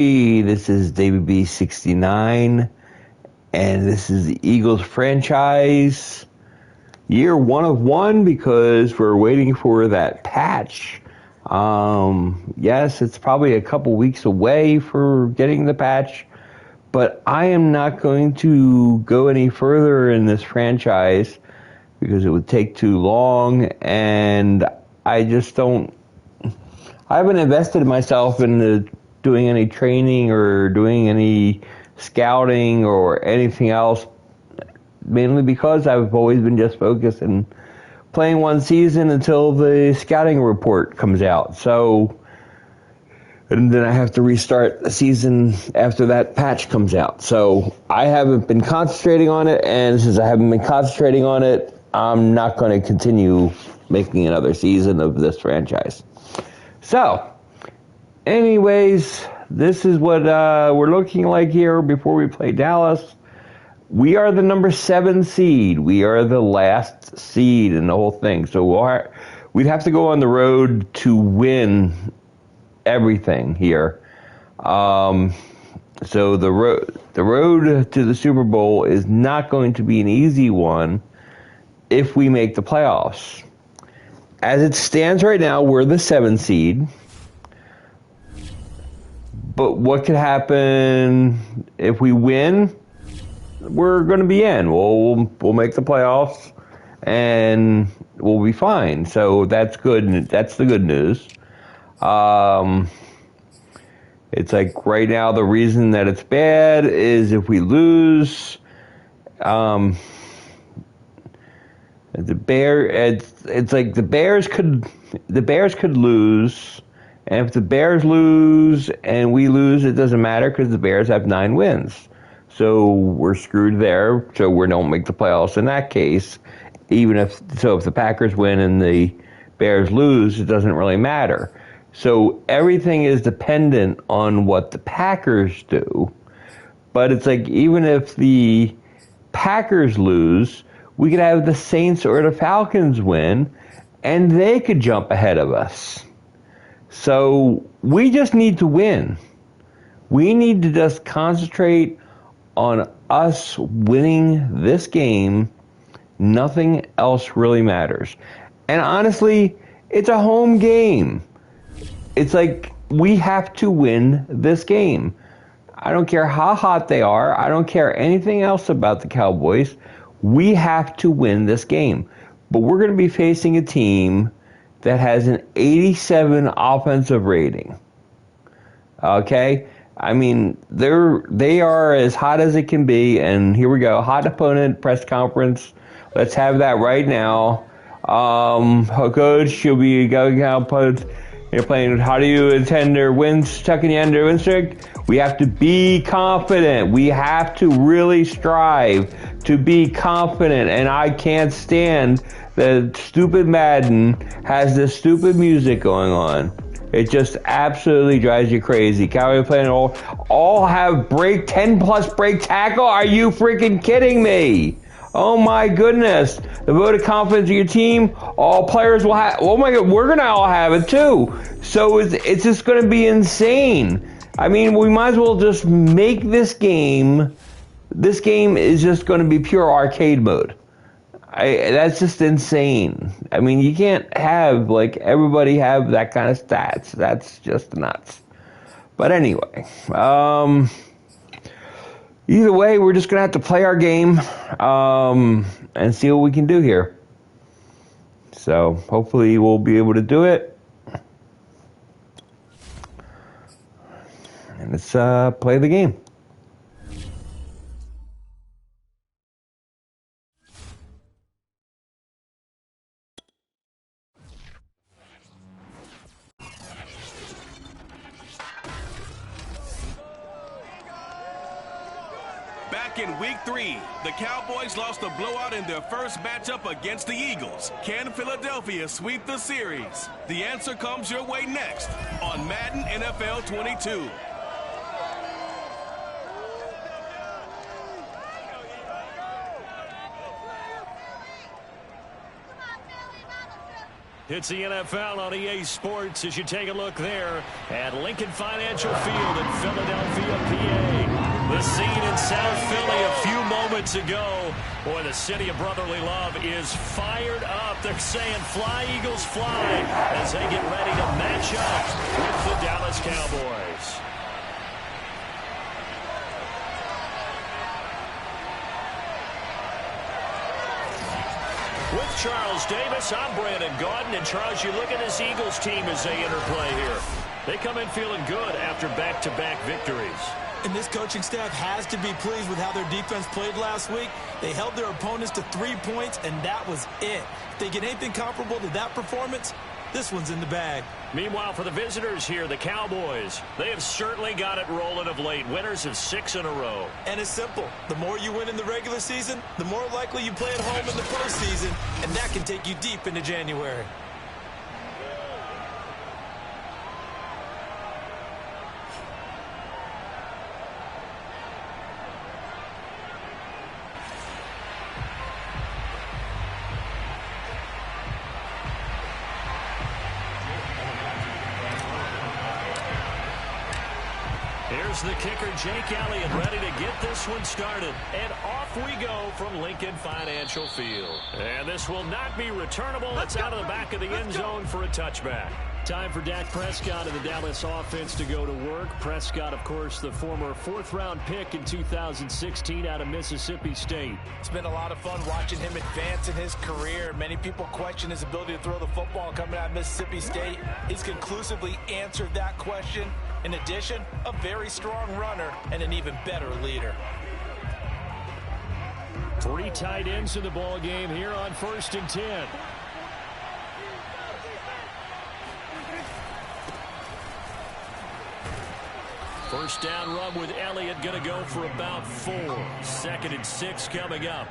Hey, this is David B69, and this is the Eagles franchise, year 1 of 1, because we're waiting for that patch. Yes, it's probably a couple weeks away for getting the patch, but I am not going to go any further in this franchise because it would take too long, and I just don't. I haven't invested myself in doing any training or doing any scouting or anything else, mainly because I've always been just focused on playing one season until the scouting report comes out. So, and then I have to restart the season after that patch comes out. So I haven't been concentrating on it, and since I haven't been concentrating on it, I'm not going to continue making another season of this franchise. So, anyways, this is what we're looking like here before we play Dallas. We are the number 7 seed. We are the last seed in the whole thing. So we'd have to go on the road to win everything here. So the road to the Super Bowl is not going to be an easy one if we make the playoffs. As it stands right now, we're the 7 seed. But what could happen if we win? We're going to be in. We'll make the playoffs, and we'll be fine. So that's good. That's the good news. It's like right now the reason that it's bad is if we lose. It's like the Bears could lose. And if the Bears lose and we lose, it doesn't matter because the Bears have 9 wins. So we're screwed there. So we don't make the playoffs in that case. If the Packers win and the Bears lose, it doesn't really matter. So everything is dependent on what the Packers do. But it's like even if the Packers lose, we could have the Saints or the Falcons win, and they could jump ahead of us. So we just need to win. We need to just concentrate on us winning this game. Nothing else really matters. And honestly, it's a home game. It's like we have to win this game. I don't care how hot they are. I don't care anything else about the Cowboys. We have to win this game. But we're going to be facing a team that has an 87 offensive rating. Okay? I mean, they are as hot as it can be, and here we go. Hot opponent press conference. Let's have that right now. Coach, you'll be going out. You're playing. How do you intend their wins? Tucking you under win streak? We have to be confident. We have to really strive to be confident, and I can't stand that stupid Madden has this stupid music going on. It just absolutely drives you crazy. Cowboy playing all have 10+ break tackle? Are you freaking kidding me? Oh my goodness. The vote of confidence of your team, all players will have, oh my God, we're going to all have it too. So it's just going to be insane. I mean, we might as well just make this game. This game is just going to be pure arcade mode. That's just insane. I mean, you can't have, like, everybody have that kind of stats. That's just nuts. But anyway, either way, we're just going to have to play our game and see what we can do here. So hopefully we'll be able to do it. And let's play the game. Back in week 3, the Cowboys lost a blowout in their first matchup against the Eagles. Can Philadelphia sweep the series? The answer comes your way next on Madden NFL 22. It's the NFL on EA Sports as you take a look there at Lincoln Financial Field in Philadelphia, PA. The scene in South Philly a few moments ago. Boy, the city of brotherly love is fired up. They're saying, "Fly, Eagles, fly," as they get ready to match up with the Dallas Cowboys. With Charles Davis, I'm Brandon Gaudin. And Charles, you look at this Eagles team as they interplay here. They come in feeling good after back-to-back victories. And this coaching staff has to be pleased with how their defense played last week. They held their opponents to 3 points, and that was it. If they get anything comparable to that performance, this one's in the bag. Meanwhile, for the visitors here, the Cowboys, they have certainly got it rolling of late. Winners of 6 in a row. And it's simple. The more you win in the regular season, the more likely you play at home in the postseason, and that can take you deep into January. Here's the kicker, Jake Elliott, ready to get this one started. And off we go from Lincoln Financial Field. And this will not be returnable. It's out of the back of the end zone for a touchback. Time for Dak Prescott and the Dallas offense to go to work. Prescott, of course, the former 4th-round pick in 2016 out of Mississippi State. It's been a lot of fun watching him advance in his career. Many people question his ability to throw the football coming out of Mississippi State. He's conclusively answered that question. In addition, a very strong runner and an even better leader. 3 tight ends in the ball game here on 1st and 10. First down run with Elliott, going to go for about 4. 2nd and 6 coming up.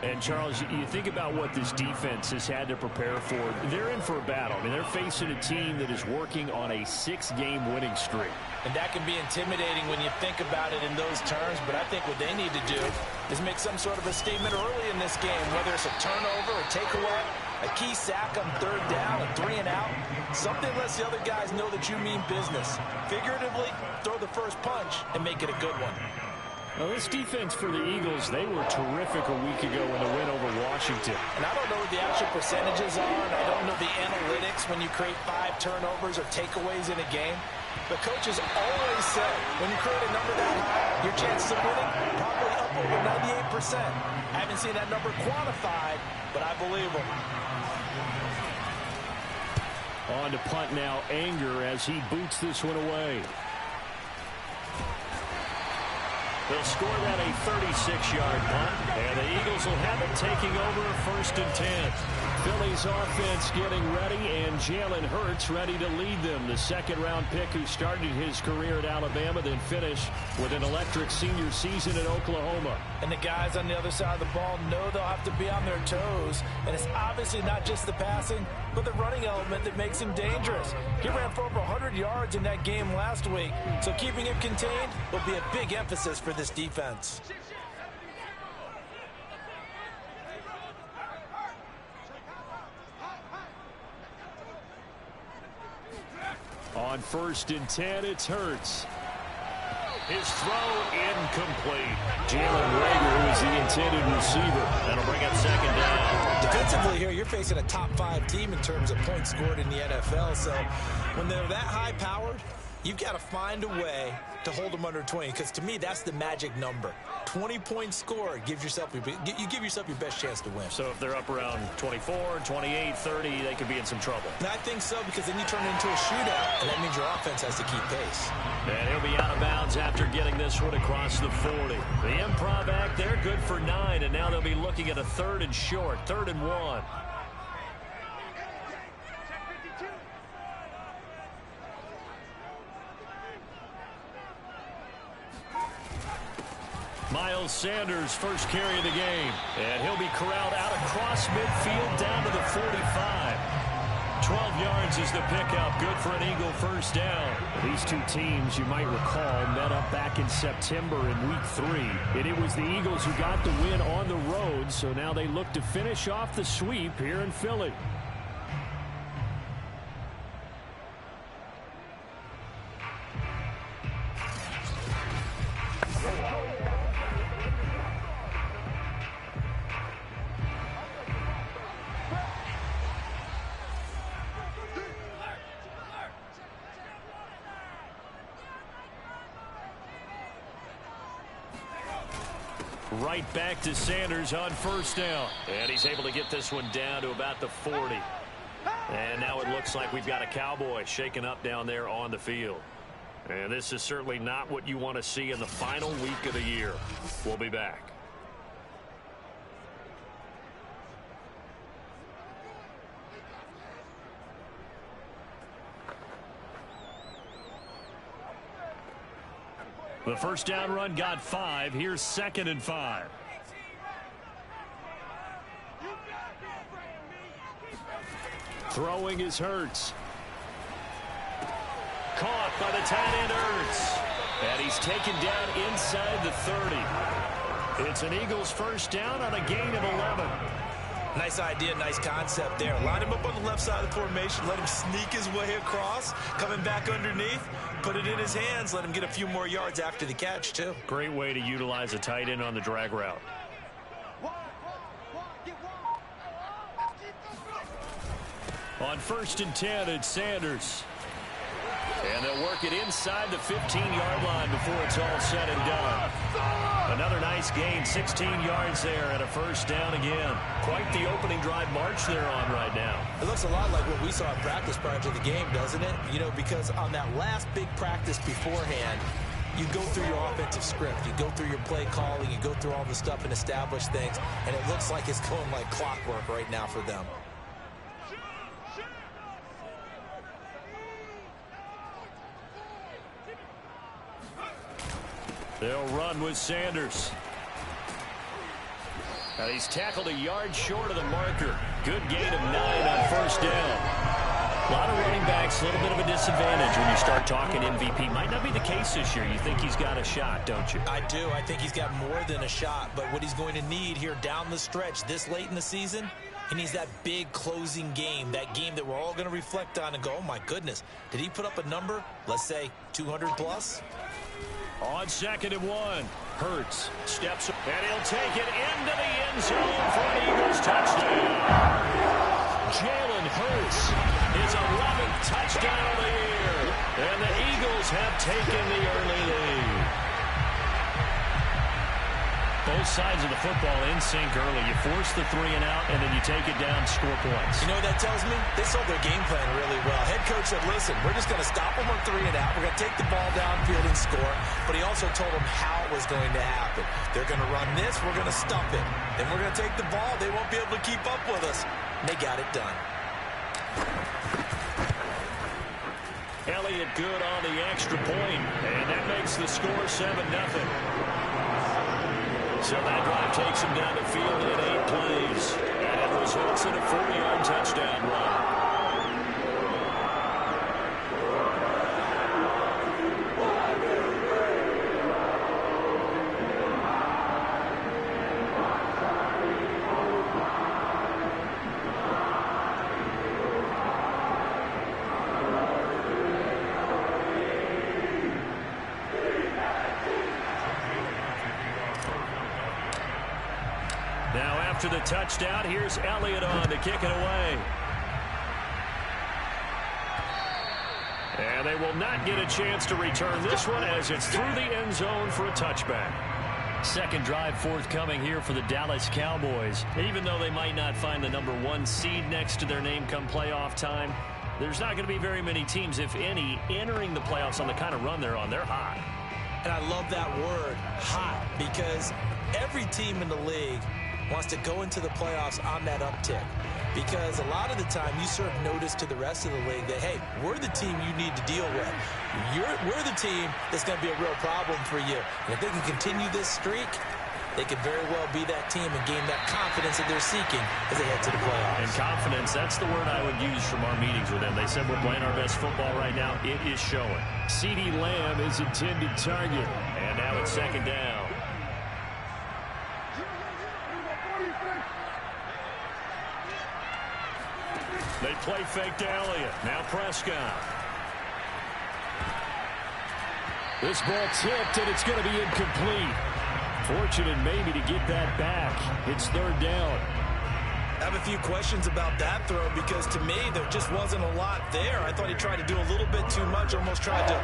And, Charles, you think about what this defense has had to prepare for. They're in for a battle. I mean, they're facing a team that is working on a 6-game winning streak. And that can be intimidating when you think about it in those terms. But I think what they need to do is make some sort of a statement early in this game, whether it's a turnover, a takeaway, a key sack on 3rd down, a 3 and out. Something lets the other guys know that you mean business. Figuratively, throw the first punch and make it a good one. Well, this defense for the Eagles, they were terrific a week ago in the win over Washington. And I don't know what the actual percentages are, and I don't know the analytics when you create 5 turnovers or takeaways in a game. But coaches always say when you create a number that high, your chances of winning probably up over 98%. I haven't seen that number quantified, but I believe them. On to punt now, Anger, as he boots this one away. They'll score that a 36-yard punt, and the Eagles will have it taking over 1st and 10. Philly's offense getting ready, and Jalen Hurts ready to lead them. The 2nd-round pick who started his career at Alabama, then finished with an electric senior season at Oklahoma. And the guys on the other side of the ball know they'll have to be on their toes. And it's obviously not just the passing, but the running element that makes him dangerous. He ran for over 100 yards in that game last week, so keeping him contained will be a big emphasis for this defense. On 1st and 10, it's Hurts. His throw incomplete. Jalen Reagor, who is the intended receiver. That'll bring up 2nd down. Defensively here, you're facing a top 5 team in terms of points scored in the NFL. So when they're that high-powered, you've got to find a way to hold them under 20. Because to me, that's the magic number. 20 points scored gives yourself you give yourself your best chance to win. So if they're up around 24, 28, 30, they could be in some trouble. And I think so, because then you turn it into a shootout, and that means your offense has to keep pace. And he'll be out of bounds after getting this one across the 40. The improv act, they're good for 9, and now they'll be looking at a 3rd and short, 3rd and 1. Miles Sanders, first carry of the game. And he'll be corralled out across midfield down to the 45. 12 yards is the pickup. Good for an Eagle first down. These two teams, you might recall, met up back in September in Week 3. And it was the Eagles who got the win on the road, so now they look to finish off the sweep here in Philly. Right back to Sanders on first down. And he's able to get this one down to about the 40. And now it looks like we've got a Cowboy shaken up down there on the field. And this is certainly not what you want to see in the final week of the year. We'll be back. The first down run got 5. Here's 2nd and 5. Throwing is Hurts. Caught by the tight end Hurts. And he's taken down inside the 30. It's an Eagles first down on a gain of 11. Nice idea, nice concept there. Line him up on the left side of the formation. Let him sneak his way across. Coming back underneath. Put it in his hands. Let him get a few more yards after the catch, too. Great way to utilize a tight end on the drag route. On 1st and 10, it's Sanders. And they'll work it inside the 15-yard line before it's all said and done. Another nice gain, 16 yards there, and a first down again. Quite the opening drive march they're on right now. It looks a lot like what we saw in practice prior to the game, doesn't it? You know, because on that last big practice beforehand, you go through your offensive script. You go through your play calling. You go through all the stuff and establish things. And it looks like it's going like clockwork right now for them. They'll run with Sanders. And he's tackled a yard short of the marker. Good gain of 9 on first down. A lot of running backs, a little bit of a disadvantage when you start talking MVP. Might not be the case this year. You think he's got a shot, don't you? I do. I think he's got more than a shot. But what he's going to need here down the stretch this late in the season, he needs that big closing game, that game that we're all going to reflect on and go, oh, my goodness, did he put up a number, let's say 200 plus? On 2nd and 1, Hurts steps up, and he'll take it into the end zone for an Eagles touchdown. Jalen Hurts, his 11th touchdown of the year, and the Eagles have taken the early lead. Both sides of the football in sync early. You force the 3 and out, and then you take it down, score points. You know what that tells me? They sold their game plan really well. Head coach said, listen, we're just going to stop them on 3 and out. We're going to take the ball downfield and score. But he also told them how it was going to happen. They're going to run this. We're going to stump it. Then we're going to take the ball. They won't be able to keep up with us. And they got it done. Elliott good on the extra point, and that makes the score 7-0. So that drive takes him down the field in 8 plays. And it results in a 40-yard touchdown run. After the touchdown, here's Elliott on to kick it away. And they will not get a chance to return this one as it's through the end zone for a touchback. Second drive forthcoming here for the Dallas Cowboys. Even though they might not find the number 1 seed next to their name come playoff time, there's not going to be very many teams, if any, entering the playoffs on the kind of run they're on. They're hot. And I love that word, hot, because every team in the league wants to go into the playoffs on that uptick. Because a lot of the time you serve notice to the rest of the league that, hey, we're the team you need to deal with. We're the team that's going to be a real problem for you. And if they can continue this streak, they could very well be that team and gain that confidence that they're seeking as they head to the playoffs. And confidence, that's the word I would use from our meetings with them. They said we're playing our best football right now. It is showing. CeeDee Lamb is intended target. And now it's 2nd down. They play fake to Elliott. Now Prescott. This ball tipped, and it's going to be incomplete. Fortunate maybe to get that back. It's third down. I have a few questions about that throw because to me there just wasn't a lot there. I thought he tried to do a little bit too much, almost tried to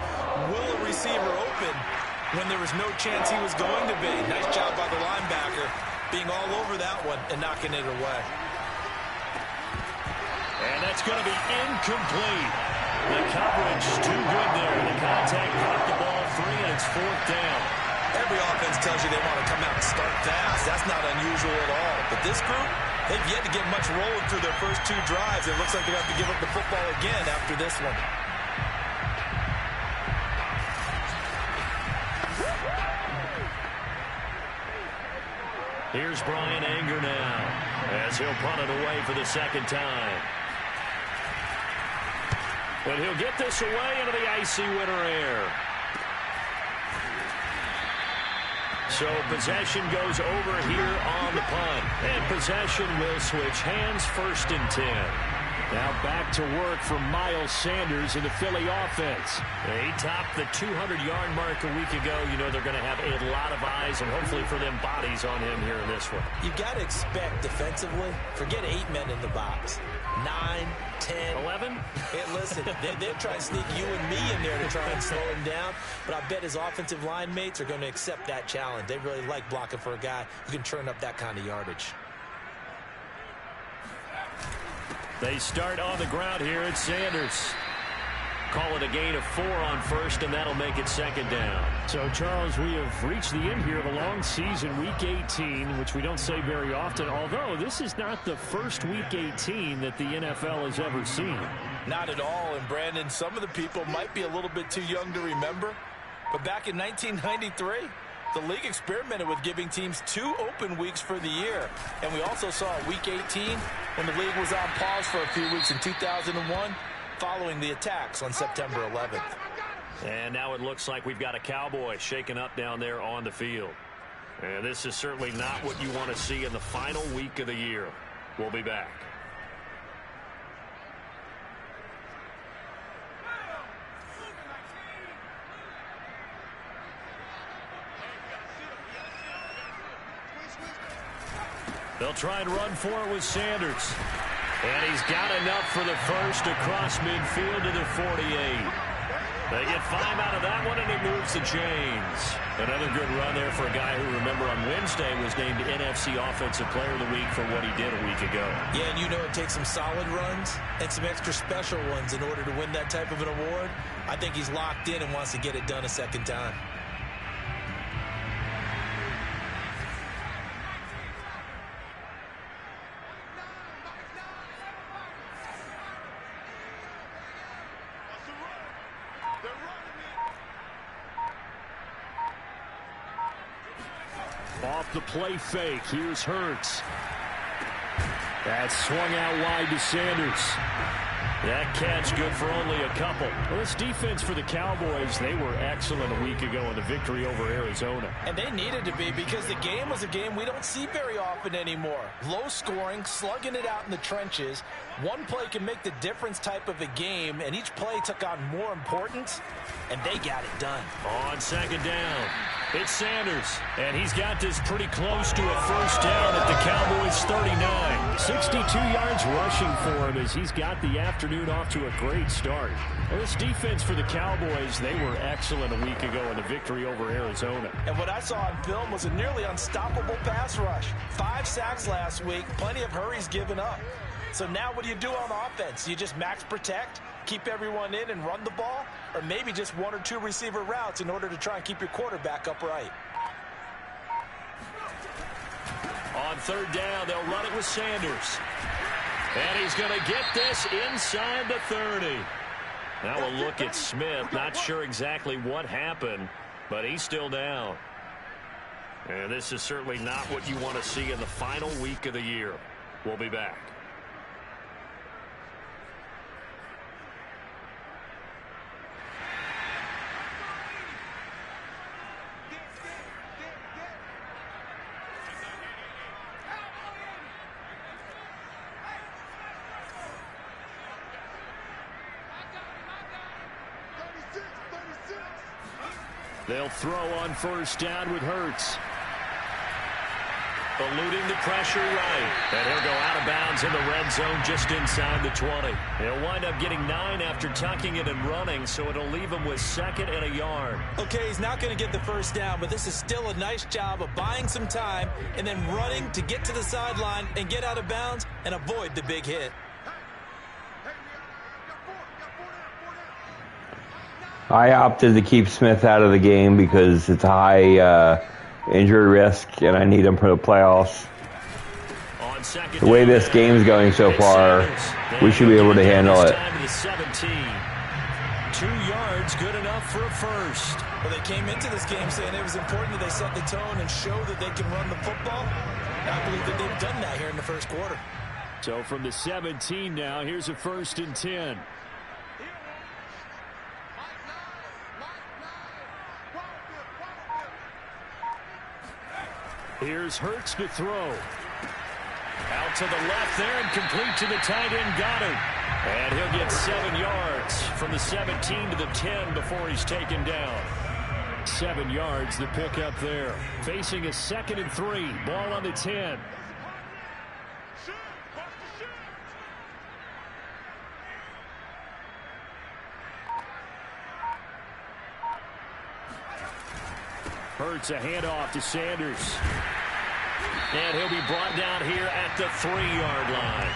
will a receiver open when there was no chance he was going to be. Nice job by the linebacker being all over that one and knocking it away. And that's going to be incomplete. The coverage too good there. The contact caught the ball free, and it's fourth down. Every offense tells you they want to come out and start fast. That's not unusual at all. But this group, they've yet to get much rolling through their first two drives. It looks like they're going to have to give up the football again after this one. Here's Brian Anger now as he'll punt it away for the second time. And he'll get this away into the icy winter air. So possession goes over here on the punt. And possession will switch hands, first and 10. Now back to work for Miles Sanders in the Philly offense. He topped the 200-yard mark a week ago. You know they're going to have a lot of eyes and hopefully for them bodies on him here in this one. You've got to expect defensively, forget 8 men in the box. 9, 10, 11? Hey, listen, they're trying to sneak you and me in there to try and slow him down. But I bet his offensive line mates are going to accept that challenge. They really like blocking for a guy who can turn up that kind of yardage. They start on the ground here at Sanders. Call it a gain of 4 on first, and that'll make it second down. So, Charles, we have reached the end here of a long season, Week 18, which we don't say very often, although this is not the first Week 18 that the NFL has ever seen. Not at all, and Brandon, some of the people might be a little bit too young to remember, but back in 1993, the league experimented with giving teams 2 open weeks for the year. And we also saw Week 18 when the league was on pause for a few weeks in 2001 following the attacks on September 11th. And now it looks like we've got a Cowboy shaking up down there on the field. And this is certainly not what you want to see in the final week of the year. We'll be back. They'll try and run for it with Sanders. And he's got enough for the first across midfield to the 48. They get 5 out of that one, and he moves the chains. Another good run there for a guy who, remember, on Wednesday was named NFC Offensive Player of the Week for what he did a week ago. Yeah, and you know it takes some solid runs and some extra special ones in order to win that type of an award. I think he's locked in and wants to get it done a second time. Off the play fake, here's Hurts. That's swung out wide to Sanders. That catch good for only a couple. Well, this defense for the Cowboys, they were excellent a week ago in the victory over Arizona. And they needed to be because the game was a game we don't see very often anymore. Low scoring, slugging it out in the trenches. One play can make the difference type of a game, and each play took on more importance, and they got it done. On second down, it's Sanders, and he's got this pretty close to a first down at the Cowboys' 39. 62 yards rushing for him as he's got the afternoon off to a great start. Well, this defense for the Cowboys, they were excellent a week ago in the victory over Arizona. And what I saw on film was a nearly unstoppable pass rush. 5 sacks last week, plenty of hurries given up. So now what do you do on offense? You just max protect, keep everyone in and run the ball, or maybe just 1 or 2 receiver routes in order to try and keep your quarterback upright. On third down, they'll run it with Sanders. And he's going to get this inside the 30. Now we'll look at Smith. Not sure exactly what happened, but he's still down. And this is certainly not what you want to see in the final week of the year. We'll be back. They'll throw on first down with Hurts. Eluding the pressure right. And he'll go out of bounds in the red zone just inside the 20. He'll wind up getting 9 after tucking it and running, so it'll leave him with 2nd and a yard. Okay, he's not going to get the first down, but this is still a nice job of buying some time and then running to get to the sideline and get out of bounds and avoid the big hit. I opted to keep Smith out of the game because it's a high injury risk, and I need him for the playoffs. The way this game's going so far, we should be able to handle it. 2 yards, good enough for a first. Well, they came into this game saying it was important that they set the tone and show that they can run the football. I believe that they've done that here in the first quarter. So from the 17 now, here's a 1st and 10. Here's Hurts to throw. Out to the left there and complete to the tight end Goddard. And he'll get 7 yards from the 17 to the 10 before he's taken down. 7 yards, the pickup there. Facing a 2nd and 3. Ball on the 10. Hurts a handoff to Sanders. And he'll be brought down here at the 3-yard line.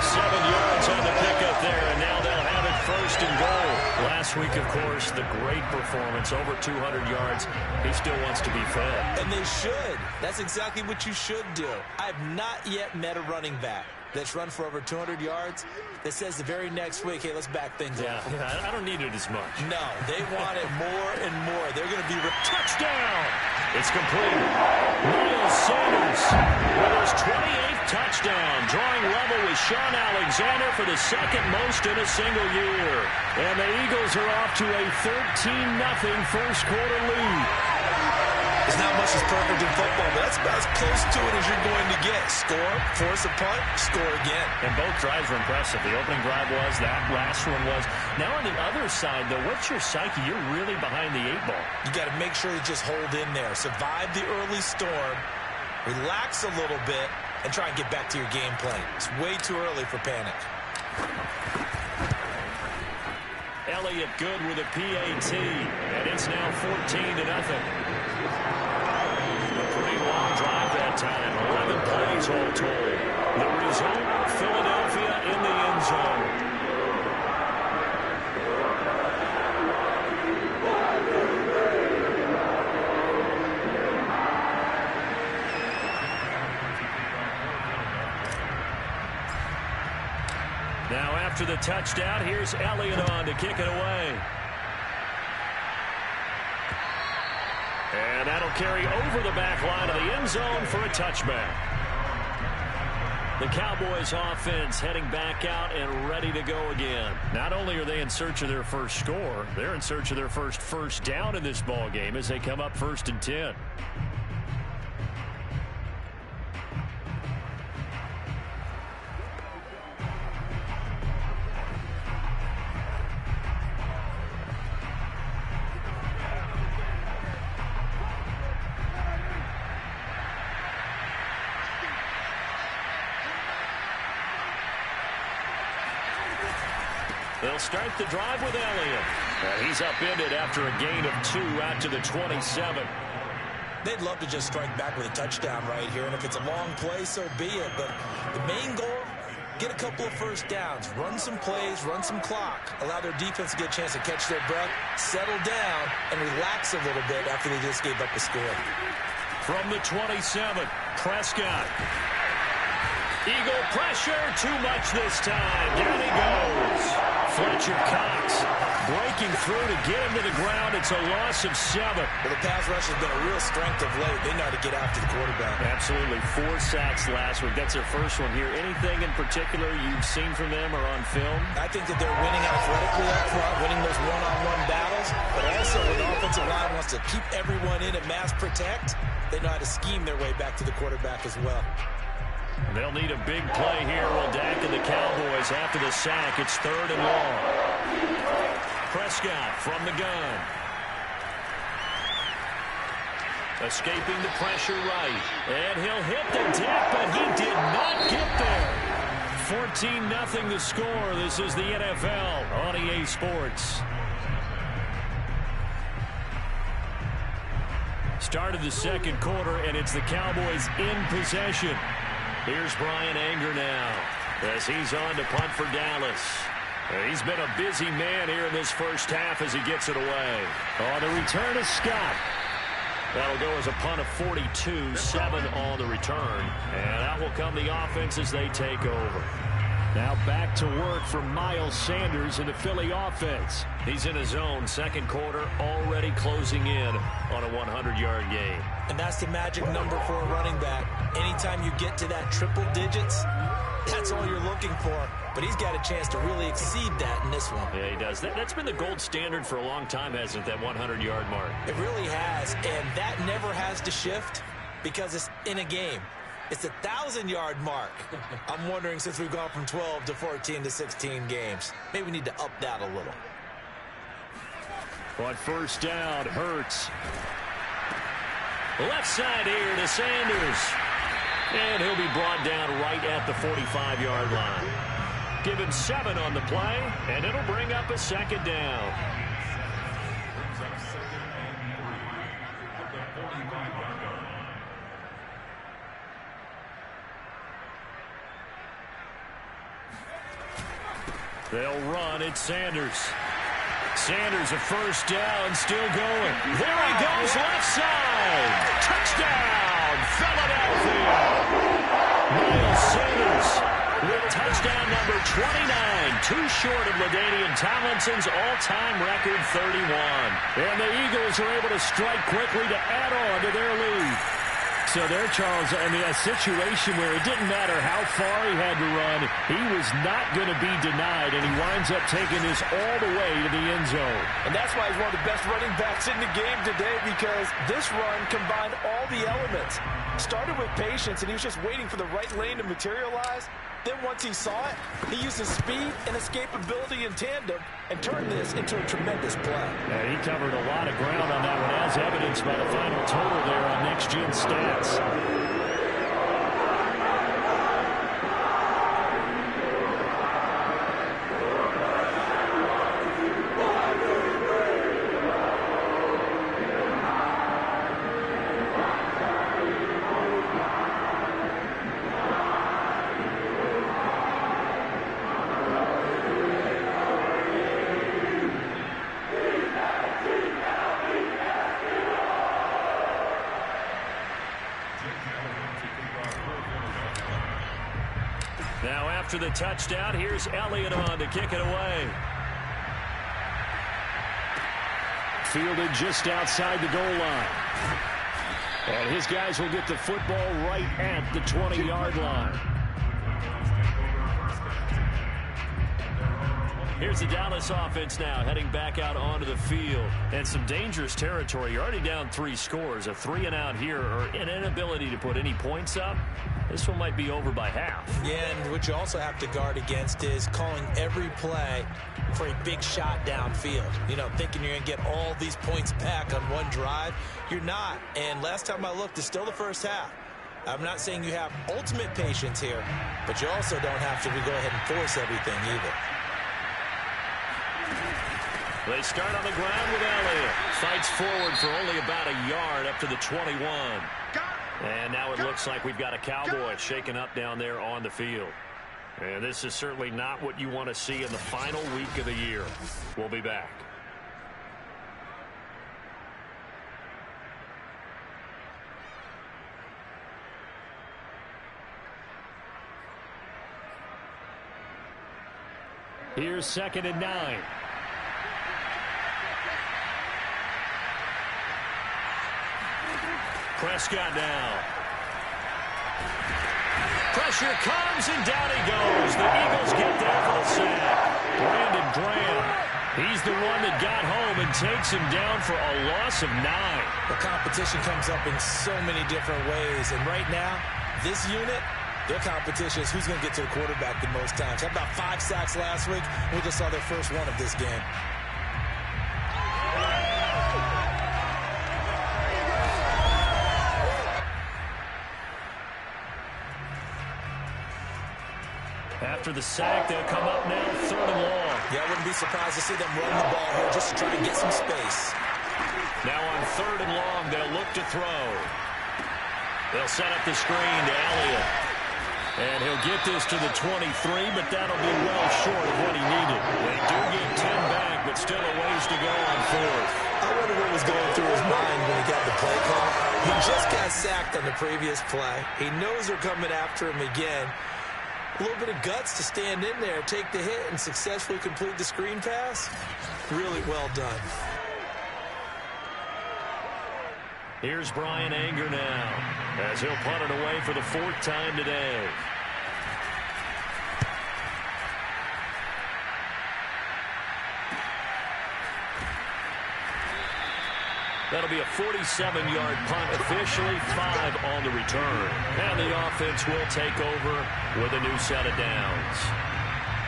7 yards on the pickup there, and now they'll have it 1st and goal. Last week, of course, the great performance, over 200 yards. He still wants to be fed. And they should. That's exactly what you should do. I have not yet met a running back that's run for over 200 yards that says the very next week, hey, let's back things up. Yeah, I don't need it as much. No, they want it more and more. They're going to be... Touchdown! It's complete. Miles Sanders with his 28th touchdown, drawing level with Sean Alexander for the 2nd most in a single year. And the Eagles are off to a 13-0 first quarter lead. There's not much that's perfect in football, but that's about as close to it as you're going to get. Score, force a punt, score again. And both drives were impressive. The opening drive was, that last one was. Now on the other side, though, what's your psyche? You're really behind the 8 ball. You got to make sure you just hold in there. Survive the early storm, relax a little bit, and try and get back to your game plan. It's way too early for panic. Elliott good with a PAT, and it's now 14-0. Long drive that time. 11 plays all told. The result, Philadelphia in the end zone. Now after the touchdown, here's Elliott on to kick it away. And that'll carry over the back line of the end zone for a touchback. The Cowboys offense heading back out and ready to go again. Not only are they in search of their first score, they're in search of their first down in this ball game as they come up 1st and 10. They'll start the drive with Elliott. He's upended after a gain of 2 out to the 27. They'd love to just strike back with a touchdown right here, and if it's a long play, so be it. But the main goal, get a couple of first downs, run some plays, run some clock, allow their defense to get a chance to catch their breath, settle down, and relax a little bit after they just gave up the score. From the 27, Prescott. Eagle pressure, too much this time. Down he goes. Fletcher Cox breaking through to get him to the ground. It's a loss of 7. Well, the pass rush has been a real strength of late. They know how to get after the quarterback. Absolutely. 4 sacks last week. That's their first one here. Anything in particular you've seen from them or on film? I think that they're winning athletically up front, winning those one-on-one battles, but also when the offensive line wants to keep everyone in and mass protect, they know how to scheme their way back to the quarterback as well. They'll need a big play here. Will Dak and the Cowboys after the sack. It's 3rd and long. Prescott from the gun. Escaping the pressure right. And he'll hit the deck, but he did not get there. 14-0 the score. This is the NFL on EA Sports. Start of the second quarter, and it's the Cowboys in possession. Here's Brian Anger now as he's on to punt for Dallas. He's been a busy man here in this first half as he gets it away. On the return is Scott. That'll go as a punt of 42, 7 on the return. And out will come the offense as they take over. Now back to work for Miles Sanders in the Philly offense. He's in his own second quarter, already closing in on a 100-yard game. And that's the magic number for a running back. Anytime you get to that triple digits, that's all you're looking for. But he's got a chance to really exceed that in this one. Yeah, he does. That's been the gold standard for a long time, hasn't it, that 100-yard mark? It really has, and that never has to shift because it's in a game. It's a 1,000-yard mark. I'm wondering, since we've gone from 12 to 14 to 16 games, maybe we need to up that a little. On first down, Hurts. Left side here to Sanders. And he'll be brought down right at the 45-yard line. Give him 7 on the play, and it'll bring up a second down. They'll run at Sanders. Sanders a first down, still going. There he goes, left side. Touchdown, Philadelphia. Miles Sanders with touchdown number 29, too short of LaDainian Tomlinson's all-time record 31. And the Eagles are able to strike quickly to add on to their lead. So there, Charles, I mean, a situation where it didn't matter how far he had to run, he was not going to be denied, and he winds up taking this all the way to the end zone. And that's why he's one of the best running backs in the game today, because this run combined all the elements. Started with patience, and he was just waiting for the right lane to materialize. Then once he saw it, he used his speed and escapability in tandem and turned this into a tremendous play. Yeah, he covered a lot of ground on that one, as evidenced by the final total there on Next Gen Stats. Now after the touchdown, here's Elliott on to kick it away. Fielded just outside the goal line. And his guys will get the football right at the 20-yard line. Here's the Dallas offense now, heading back out onto the field. And some dangerous territory. You're already down 3 scores. A 3-and-out here, or an inability to put any points up. This one might be over by half. Yeah, and what you also have to guard against is calling every play for a big shot downfield. You know, thinking you're going to get all these points back on one drive. You're not. And last time I looked, it's still the first half. I'm not saying you have ultimate patience here, but you also don't have to go ahead and force everything either. They start on the ground with Elliott. Fights forward for only about a yard up to the 21. And now it looks like we've got a Cowboy shaken up down there on the field. And this is certainly not what you want to see in the final week of the year. We'll be back. Here's 2nd and 9. Prescott now. Pressure comes, and down he goes. The Eagles get there for the sack. Brandon Graham. He's the one that got home and takes him down for a loss of 9. The competition comes up in so many different ways. And right now, this unit, their competition is who's going to get to the quarterback the most times. Had about 5 sacks last week. We just saw their first one of this game. After the sack, they'll come up now 3rd and long. Yeah, I wouldn't be surprised to see them run the ball here just to try and get some space. Now on 3rd and long, they'll look to throw. They'll set up the screen to Elliott. And he'll get this to the 23, but that'll be well short of what he needed. They do get 10 back, but still a ways to go on 4th. I wonder what was going through his mind when he got the play call. He just got sacked on the previous play. He knows they're coming after him again. A little bit of guts to stand in there, take the hit, and successfully complete the screen pass. Really well done. Here's Brian Anger now, as he'll punt it away for the 4th time today. That'll be a 47-yard punt, officially 5 on the return. And the offense will take over with a new set of downs.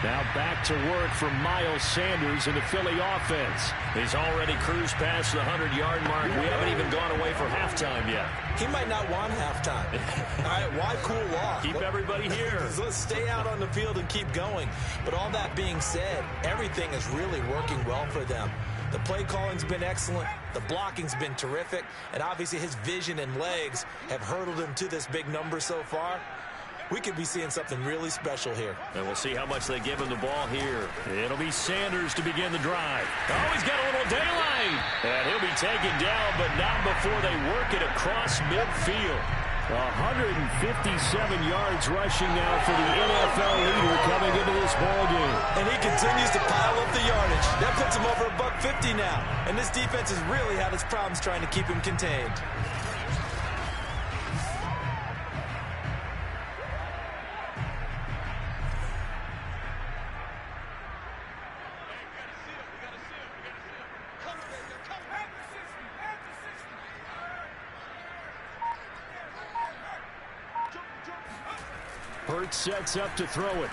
Now back to work for Miles Sanders in the Philly offense. He's already cruised past the 100-yard mark. We haven't even gone away for halftime yet. He might not want halftime. All right, why cool off? Keep everybody here. Let's stay out on the field and keep going. But all that being said, everything is really working well for them. The play calling's been excellent. The blocking's been terrific. And obviously his vision and legs have hurdled him to this big number so far. We could be seeing something really special here. And we'll see how much they give him the ball here. It'll be Sanders to begin the drive. Oh, he's got a little daylight. And he'll be taken down, but not before they work it across midfield. 157 yards rushing now for the NFL leader coming into this ballgame. And he continues to pile up the yardage. That puts him over $150 now. And this defense has really had its problems trying to keep him contained. Hurts sets up to throw it.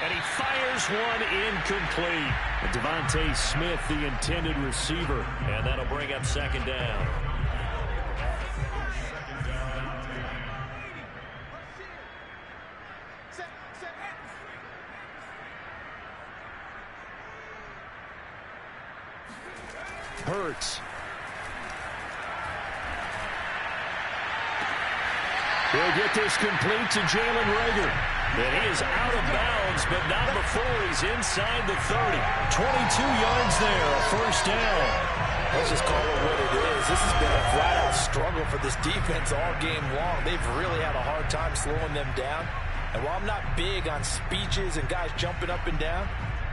And he fires one incomplete. Devontae Smith, the intended receiver. And that'll bring up 2nd down. Hurts. He'll get this complete to Jalen Reagor. And he is out of bounds, but not before he's inside the 30. 22 yards there, a 1st down. Let's just call it what it is. This has been a flat-out struggle for this defense all game long. They've really had a hard time slowing them down. And while I'm not big on speeches and guys jumping up and down,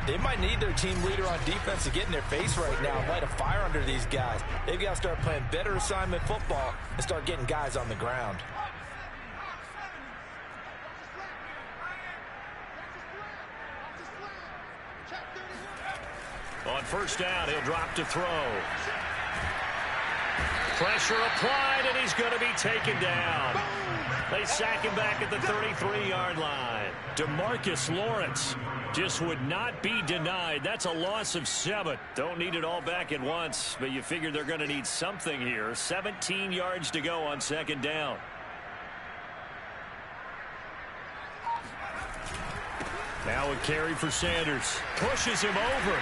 they might need their team leader on defense to get in their face right now and light a fire under these guys. They've got to start playing better assignment football and start getting guys on the ground. On 1st down, he'll drop to throw. Pressure applied, and he's going to be taken down. They sack him back at the 33-yard line. DeMarcus Lawrence just would not be denied. That's a loss of 7. Don't need it all back at once, but you figure they're going to need something here. 17 yards to go on 2nd down. Now a carry for Sanders. Pushes him over.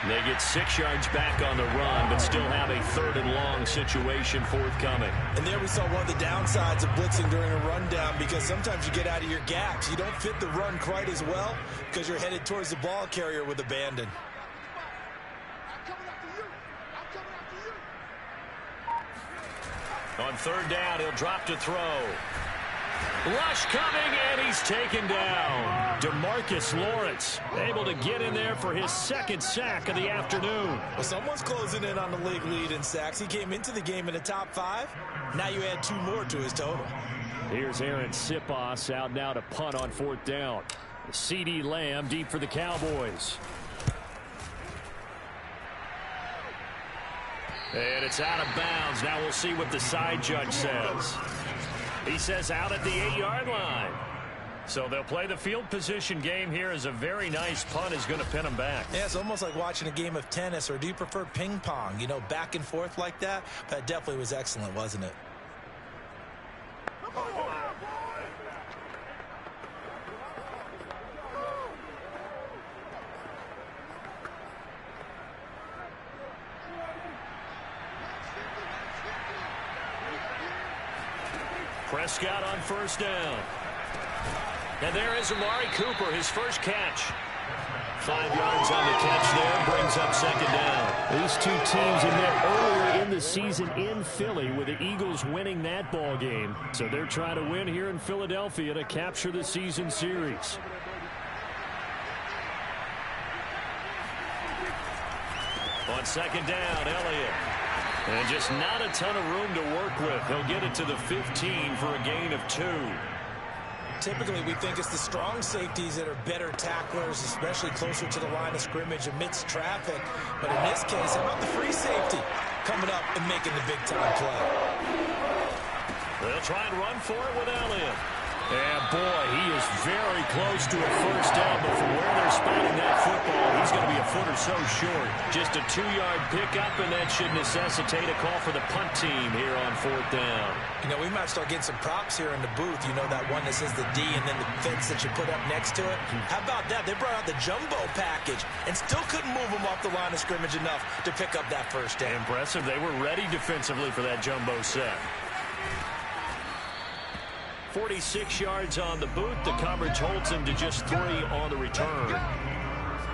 They get 6 yards back on the run, but still have a 3rd and long situation forthcoming. And there we saw one of the downsides of blitzing during a rundown, because sometimes you get out of your gaps. You don't fit the run quite as well because you're headed towards the ball carrier with abandon. On 3rd down, he'll drop to throw. Rush coming, and he's taken down. DeMarcus Lawrence able to get in there for his 2nd sack of the afternoon. Well, someone's closing in on the league lead in sacks. He came into the game in the top 5. Now you add 2 more to his total. Here's Aaron Sipos out now to punt on 4th down. CeeDee Lamb deep for the Cowboys. And it's out of bounds. Now we'll see what the side judge says. He says out at the 8-yard line. So they'll play the field position game here, as a very nice punt is going to pin them back. Yeah, it's almost like watching a game of tennis, or do you prefer ping pong? You know, back and forth like that? That definitely was excellent, wasn't it? Prescott on first down. And there is Amari Cooper, his first catch. 5 yards on the catch there, brings up second down. These two teams have met earlier in the season in Philly, with the Eagles winning that ball game. So they're trying to win here in Philadelphia to capture the season series. On second down, Elliott. And just not a ton of room to work with. He'll get it to the 15 for a gain of 2. Typically, we think it's the strong safeties that are better tacklers, especially closer to the line of scrimmage amidst traffic. But in this case, how about the free safety coming up and making the big-time play? They'll try and run for it with Elliott. And, boy, he is very close to a first down, but from where they're spotting that football, he's going to be a foot or so short. Just a 2-yard pickup, and that should necessitate a call for the punt team here on fourth down. You know, we might start getting some props here in the booth. You know, that one that says the D and then the fence that you put up next to it? How about that? They brought out the jumbo package and still couldn't move them off the line of scrimmage enough to pick up that first down. Impressive. They were ready defensively for that jumbo set. 46 yards on the boot. The coverage holds him to just 3 on the return.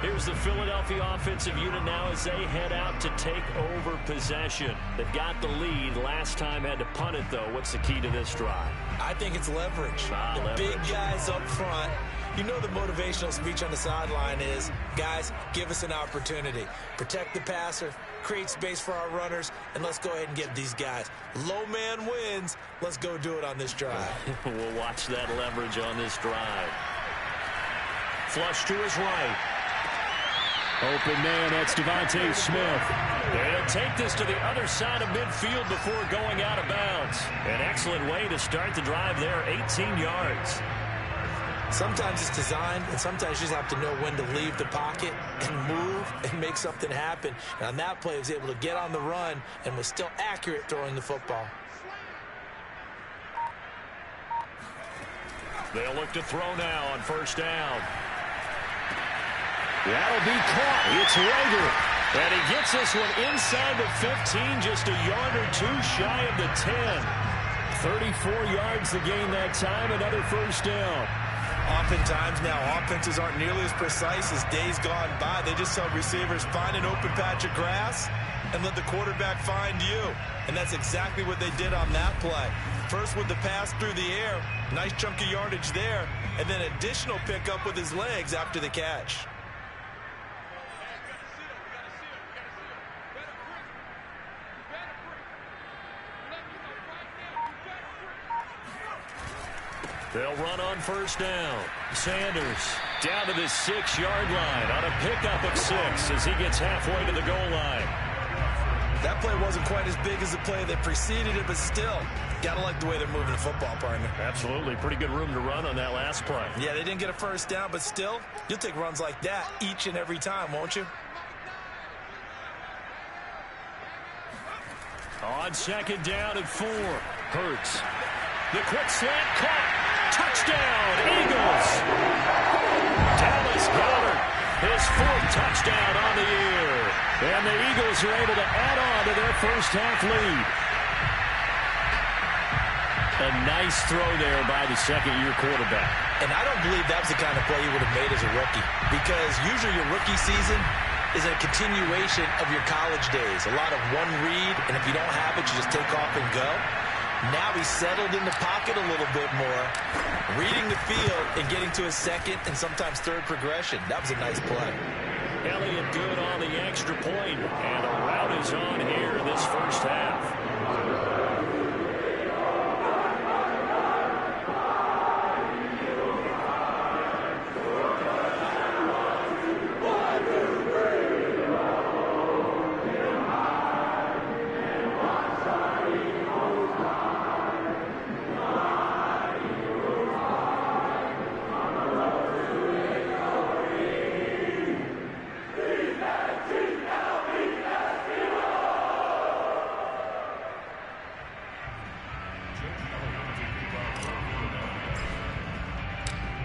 Here's the Philadelphia offensive unit now as they head out to take over possession. They've got the lead. Last time had to punt it, though. What's the key to this drive? I think it's leverage. The big guys up front. You know the motivational speech on the sideline is, guys, give us an opportunity. Protect the passer, create space for our runners, and let's go ahead and get these guys. Low man wins. Let's go do it on this drive. We'll watch that leverage on this drive. Flush to his right. Open man, that's Devontae Smith. They'll take this to the other side of midfield before going out of bounds. An excellent way to start the drive there, 18 yards. Sometimes it's designed, and sometimes you just have to know when to leave the pocket and move and make something happen. And on that play, he was able to get on the run and was still accurate throwing the football. They'll look to throw now on first down. That'll be caught. It's Rager. And he gets this one inside the 15, just a yard or 2 shy of the 10. 34 yards the gain that time, another first down. Oftentimes now, offenses aren't nearly as precise as days gone by. They just tell receivers, find an open patch of grass and let the quarterback find you. And that's exactly what they did on that play. First with the pass through the air, nice chunk of yardage there, and then additional pickup with his legs after the catch. They'll run on first down. Sanders down to the 6-yard line on a pickup of 6 as he gets halfway to the goal line. That play wasn't quite as big as the play that preceded it, but still, gotta like the way they're moving the football, partner. Absolutely. Pretty good room to run on that last play. Yeah, they didn't get a first down, but still, you'll take runs like that each and every time, won't you? On second down and 4. Hurts. The quick slant caught. Touchdown, Eagles. Dallas Goedert, his 4th touchdown on the year. And the Eagles are able to add on to their first half lead. A nice throw there by the second-year quarterback. And I don't believe that was the kind of play he would have made as a rookie, because usually your rookie season is a continuation of your college days. A lot of one read, and if you don't have it, you just take off and go. Now he's settled in the pocket a little bit more, reading the field and getting to his second and sometimes third progression. That was a nice play. Elliott good on the extra point, and a rout is on here in this first half.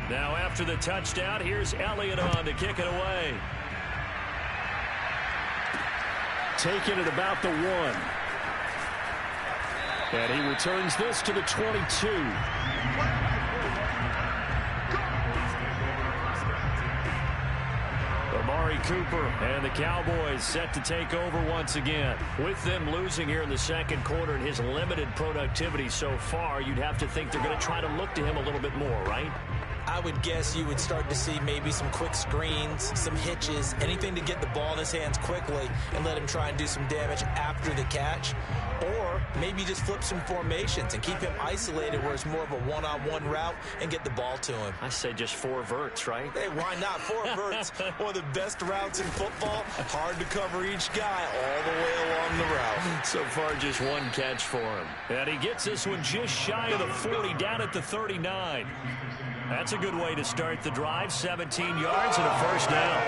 Now after the touchdown, here's Elliott on to kick it away. Taken at about the 1. And he returns this to the 22. Amari Cooper and the Cowboys set to take over once again. With them losing here in the second quarter and his limited productivity so far, you'd have to think they're going to try to look to him a little bit more, right? I would guess you would start to see maybe some quick screens, some hitches, anything to get the ball in his hands quickly and let him try and do some damage after the catch. Or maybe just flip some formations and keep him isolated where it's more of a one-on-one route and get the ball to him. I say just 4 verts, right? Hey, why not? 4 verts, one of the best routes in football. Hard to cover each guy all the way along the route. So far, just 1 catch for him. And he gets this one just shy of the 40, down at the 39. That's a good way to start the drive. 17 yards and a first down.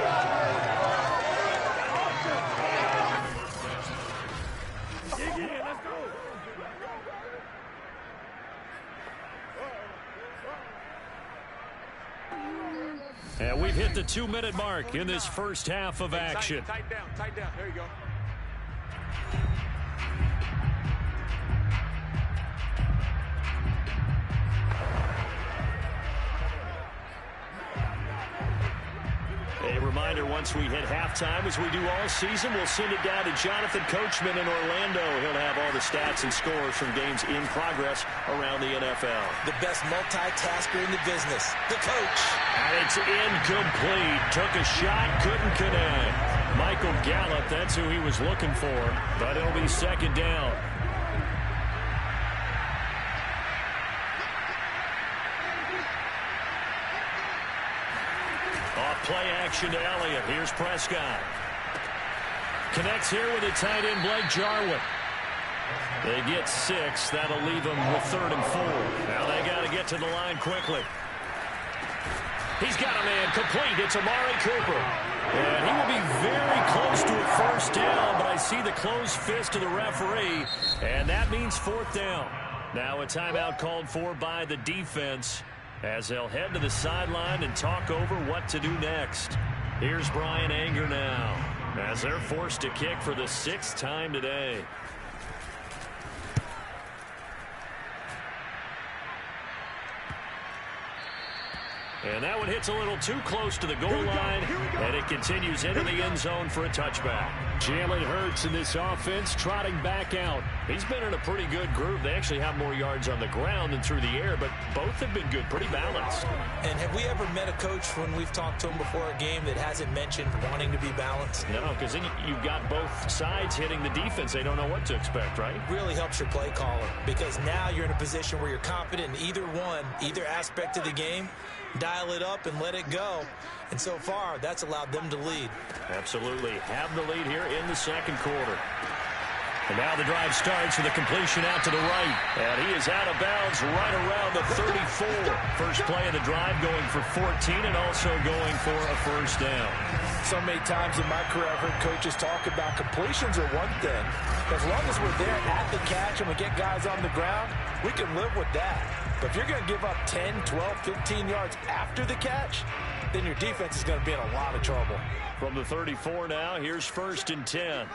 And we've hit the 2-minute mark in this first half of action. Tight down. There you go. A reminder, once we hit halftime, as we do all season, we'll send it down to Jonathan Coachman in Orlando. He'll have all the stats and scores from games in progress around the NFL. The best multitasker in the business, the coach. And it's incomplete. Took a shot, couldn't connect. Michael Gallup, that's who he was looking for, but it'll be second down. Play action to Elliott. Here's Prescott. Connects here with a tight end, Blake Jarwin. They get 6. That'll leave them with 3rd and 4. Now they got to get to the line quickly. He's got a man complete. It's Amari Cooper. And he will be very close to a first down, but I see the closed fist of the referee, and that means 4th down. Now a timeout called for by the defense, as they'll head to the sideline and talk over what to do next. Here's Brian Anger now, as they're forced to kick for the 6th time today. And that one hits a little too close to the goal line, and it continues into the end zone for a touchback. Jalen Hurts in this offense trotting back out. He's been in a pretty good group. They actually have more yards on the ground than through the air, but both have been good, pretty balanced. And have we ever met a coach when we've talked to him before a game that hasn't mentioned wanting to be balanced? No, because then you've got both sides hitting the defense. They don't know what to expect, right? Really helps your play caller, because now you're in a position where you're confident in either aspect of the game. Dial it up and let it go. And so far, that's allowed them to lead. Absolutely. Have the lead here in the second quarter. And now the drive starts with a completion out to the right. And he is out of bounds right around the 34. First play of the drive going for 14 and also going for a first down. So many times in my career, I've heard coaches talk about completions are one thing. As long as we're there at the catch and we get guys on the ground, we can live with that. But if you're going to give up 10, 12, 15 yards after the catch, then your defense is going to be in a lot of trouble. From the 34 now, here's 1st and 10.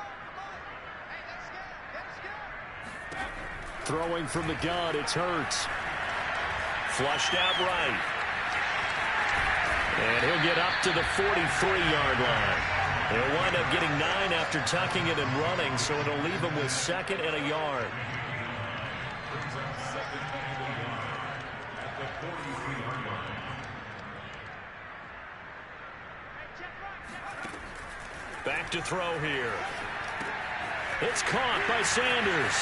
Throwing from the gun, it's Hurts. Flushed out right. And he'll get up to the 43-yard line. He'll wind up getting 9 after tucking it and running, so it'll leave him with 2nd and a yard. Back to throw here. It's caught by Sanders.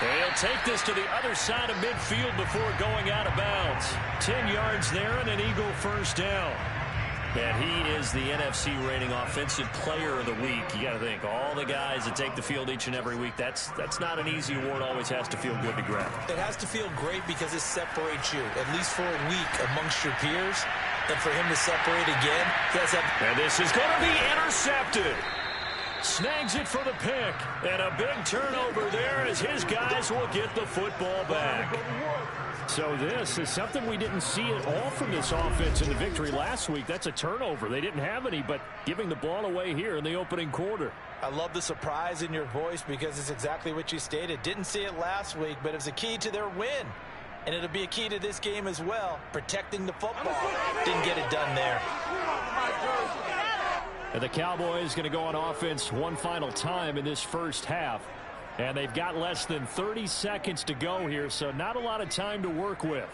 He'll take this to the other side of midfield before going out of bounds. 10 yards there and an Eagle first down. And he is the NFC reigning offensive player of the week. You got to think, all the guys that take the field each and every week, that's not an easy award. Always has to feel good to grab. It has to feel great because it separates you, at least for a week, amongst your peers. And for him to separate again, he has that. And this is going to be intercepted. Snags it for the pick. And a big turnover there as his guys will get the football back. So this is something we didn't see at all from this offense in the victory last week. That's a turnover. They didn't have any, but giving the ball away here in the opening quarter. I love the surprise in your voice because it's exactly what you stated. Didn't see it last week, but it was a key to their win. And it'll be a key to this game as well, protecting the football. Didn't get it done there. And the Cowboys going to go on offense one final time in this first half. And they've got less than 30 seconds to go here, so not a lot of time to work with.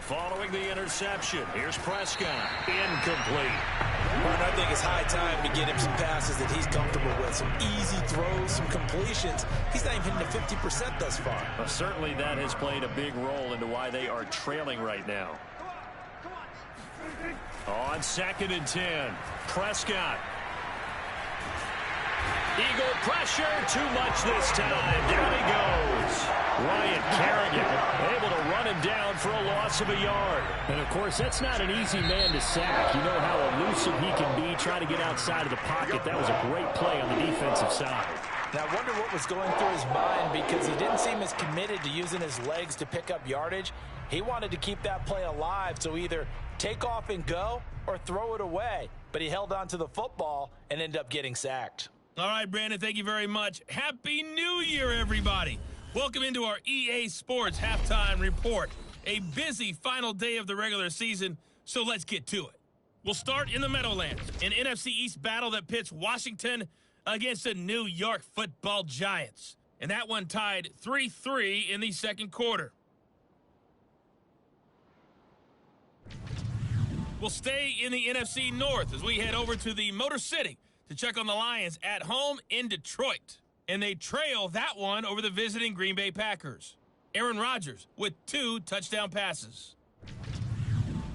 Following the interception, here's Prescott. Incomplete. And I think it's high time to get him some passes that he's comfortable with. Some easy throws, some completions. He's not even hitting the 50% thus far. Well, certainly that has played a big role into why they are trailing right now. On 2nd and 10, Prescott. Eagle pressure, too much this time. Down he goes. Ryan Kerrigan able to run him down for a loss of a yard. And, of course, that's not an easy man to sack. You know how elusive he can be trying to get outside of the pocket. That was a great play on the defensive side. Now, I wonder what was going through his mind because he didn't seem as committed to using his legs to pick up yardage. He wanted to keep that play alive, so either take off and go or throw it away. But he held on to the football and ended up getting sacked. All right, Brandon, thank you very much. Happy New Year, everybody. Welcome into our EA Sports Halftime Report. A busy final day of the regular season, so let's get to it. We'll start in the Meadowlands, an NFC East battle that pits Washington against the New York Football Giants. And that one tied 3-3 in the second quarter. We'll stay in the NFC North as we head over to the Motor City to check on the Lions at home in Detroit. And they trail that one over the visiting Green Bay Packers. Aaron Rodgers with 2 touchdown passes.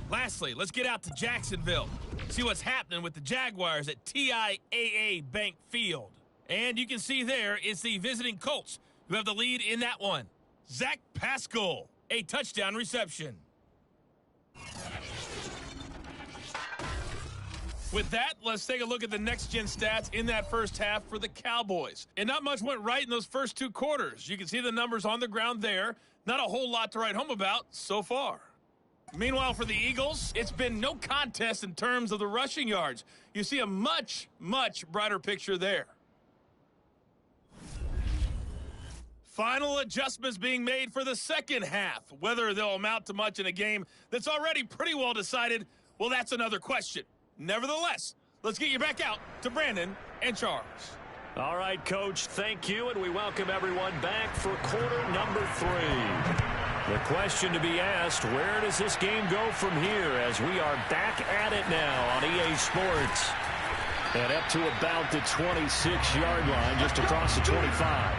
Lastly, let's get out to Jacksonville. See what's happening with the Jaguars at TIAA Bank Field. And you can see there it's the visiting Colts who have the lead in that one. Zach Pascal, a touchdown reception. With that, let's take a look at the next-gen stats in that first half for the Cowboys. And not much went right in those first 2 quarters. You can see the numbers on the ground there. Not a whole lot to write home about so far. Meanwhile, for the Eagles, it's been no contest in terms of the rushing yards. You see a much, much brighter picture there. Final adjustments being made for the second half. Whether they'll amount to much in a game that's already pretty well decided, well, that's another question. Nevertheless, let's get you back out to Brandon and Charles. All right, Coach, thank you, and we welcome everyone back for quarter number 3. The question to be asked, where does this game go from here as we are back at it now on EA Sports? And up to about the 26-yard line, just across the 25.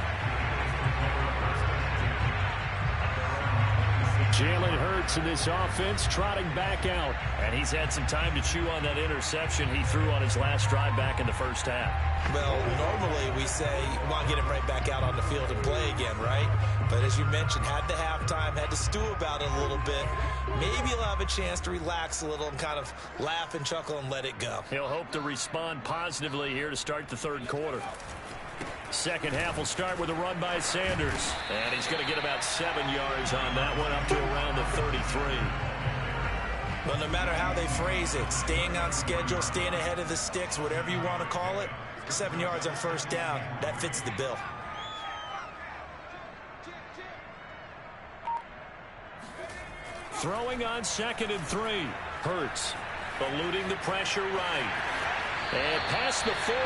Jalen Hurts in this offense trotting back out. And he's had some time to chew on that interception he threw on his last drive back in the first half. Well, normally we say, well, get him right back out on the field and play again, right? But as you mentioned, had the halftime, had to stew about it a little bit. Maybe he'll have a chance to relax a little and kind of laugh and chuckle and let it go. He'll hope to respond positively here to start the third quarter. Second half will start with a run by Sanders. And he's going to get about 7 yards on that one, up to around the 33. Well, no matter how they phrase it, staying on schedule, staying ahead of the sticks, whatever you want to call it, 7 yards on first down, that fits the bill. Throwing on 2nd and 3. Hurts eluding the pressure right. And past the 40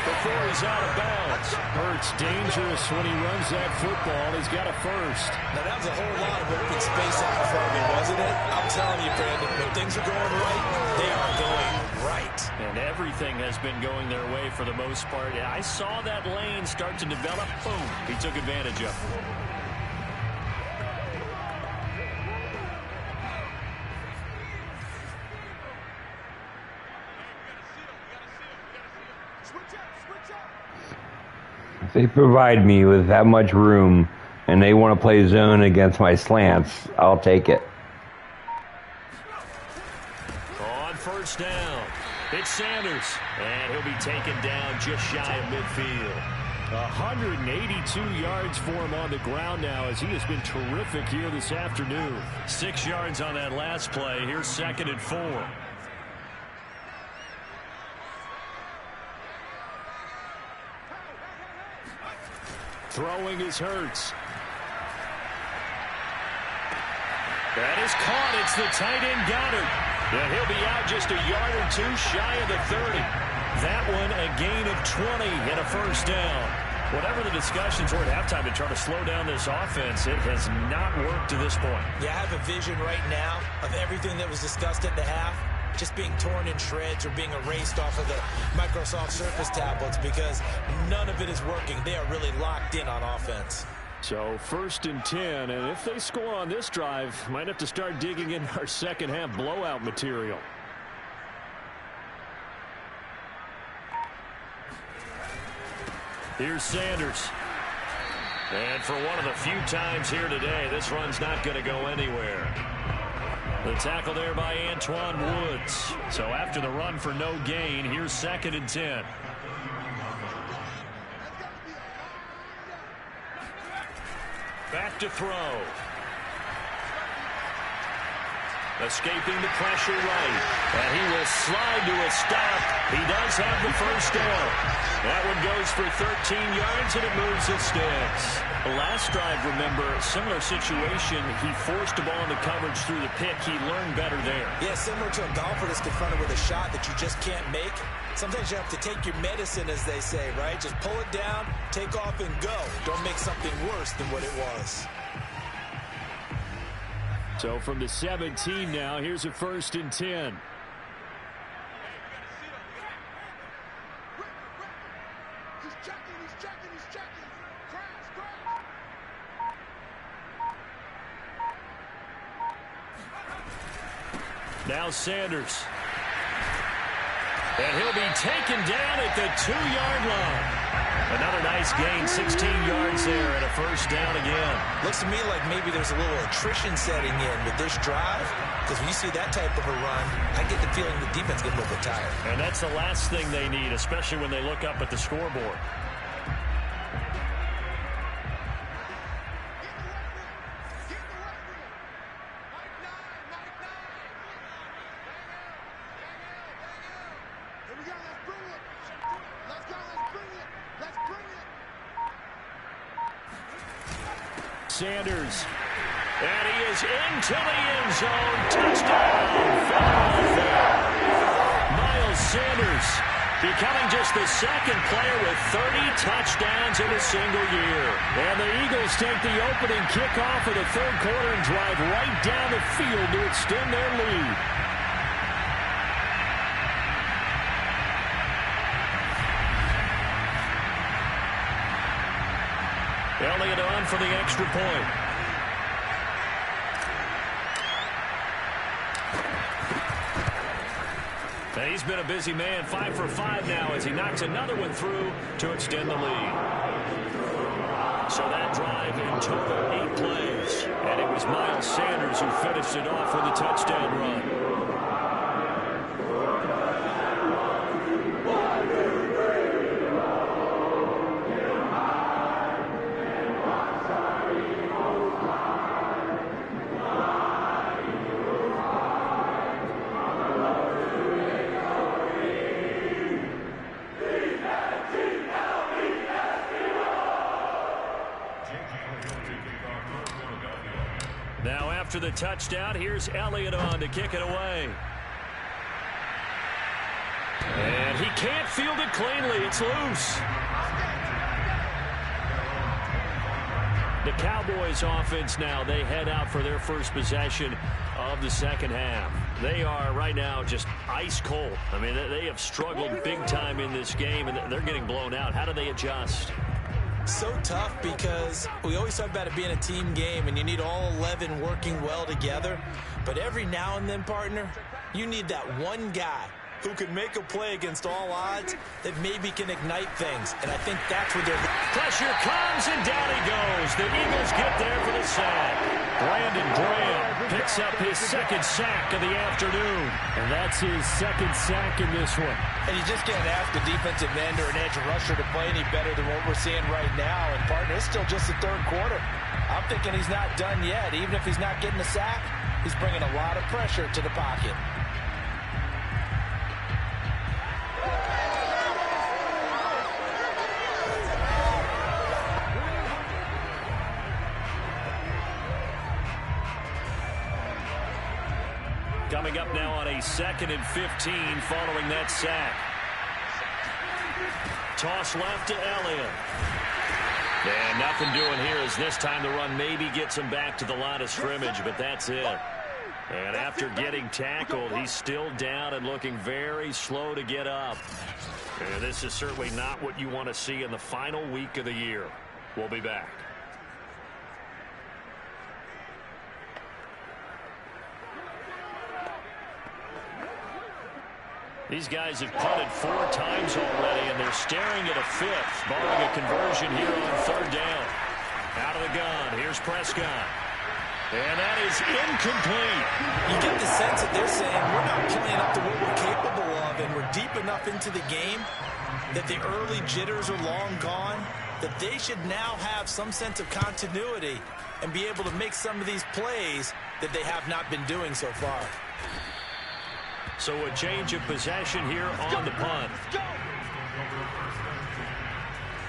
before he's out of bounds. Hurts dangerous when he runs that football. He's got a first. Now, that was a whole lot of open space out in front of him, wasn't it? I'm telling you, Brandon, when things are going right, they are going right. And everything has been going their way for the most part. I saw that lane start to develop. Boom. He took advantage of it. If they provide me with that much room and they want to play zone against my slants, I'll take it. On 1st first down. It's Sanders, and he'll be taken down just shy of midfield. 182 yards for him on the ground now as he has been terrific here this afternoon. 6 yards on that last play. Here's 2nd and 4. Throwing is Hurts. That is caught. It's the tight end Goddard. And he'll be out just a yard or two shy of the 30. That one a gain of 20 and a first down. Whatever the discussions were at halftime to try to slow down this offense, it has not worked to this point. Yeah, I have a vision right now of everything that was discussed at the half just being torn in shreds or being erased off of the Microsoft Surface tablets because none of it is working. They are really locked in on offense. So 1st and 10, and if they score on this drive, might have to start digging in our second half blowout material. Here's Sanders. And for one of the few times here today, this run's not going to go anywhere. The tackle there by Antoine Woods. So after the run for no gain, here's 2nd and 10. Back to throw. Escaping the pressure right. And he will slide to a stop. He does have the first down. That one goes for 13 yards, and it moves the sticks. The last drive, remember, similar situation. He forced the ball into coverage through the pick. He learned better there. Yeah, similar to a golfer that's confronted with a shot that you just can't make. Sometimes you have to take your medicine, as they say, right? Just pull it down, take off, and go. Don't make something worse than what it was. So from the 17 now, here's a 1st and 10. Now Sanders. And he'll be taken down at the 2-yard line. Another nice gain, 16 yards there, and a first down again. Looks to me like maybe there's a little attrition setting in with this drive, because when you see that type of a run, I get the feeling the defense gets a little bit tired. And that's the last thing they need, especially when they look up at the scoreboard. Sanders, and he is into the end zone. Touchdown! Miles Sanders becoming just the 2nd player with 30 touchdowns in a single year. And the Eagles take the opening kickoff of the 3rd quarter and drive right down the field to extend their lead. Elliott on for the extra point. And he's been a busy man, 5 for 5 now as he knocks another one through to extend the lead. So that drive in total 8 plays. And it was Miles Sanders who finished it off with a touchdown run. Now after the touchdown, here's Elliott on to kick it away. And he can't field it cleanly. It's loose. The Cowboys offense now, they head out for their first possession of the second half. They are right now just ice cold. I mean, they have struggled big time in this game, and they're getting blown out. How do they adjust? So tough because we always talk about it being a team game and you need all 11 working well together. But every now and then, partner, you need that one guy who can make a play against all odds that maybe can ignite things. And I think that's what they're... Pressure comes and down he goes. The Eagles get there for the sack. Brandon Graham picks up his second sack of the afternoon. And that's his second sack in this one. And you just can't ask a defensive end or an edge rusher to play any better than what we're seeing right now. And, partner, it's still just the third quarter. I'm thinking he's not done yet. Even if he's not getting a sack, he's bringing a lot of pressure to the pocket. Coming up now on a 2nd and 15 following that sack. Toss left to Elliott. And nothing doing here as this time the run maybe gets him back to the line of scrimmage, but that's it. And after getting tackled, he's still down and looking very slow to get up. And this is certainly not what you want to see in the final week of the year. We'll be back. These guys have punted 4 times already, and they're staring at a 5th, barring a conversion here on 3rd down. Out of the gun, here's Prescott. And that is incomplete. You get the sense that they're saying we're not playing up to what we're capable of, and we're deep enough into the game that the early jitters are long gone, that they should now have some sense of continuity and be able to make some of these plays that they have not been doing so far. So a change of possession here on the punt.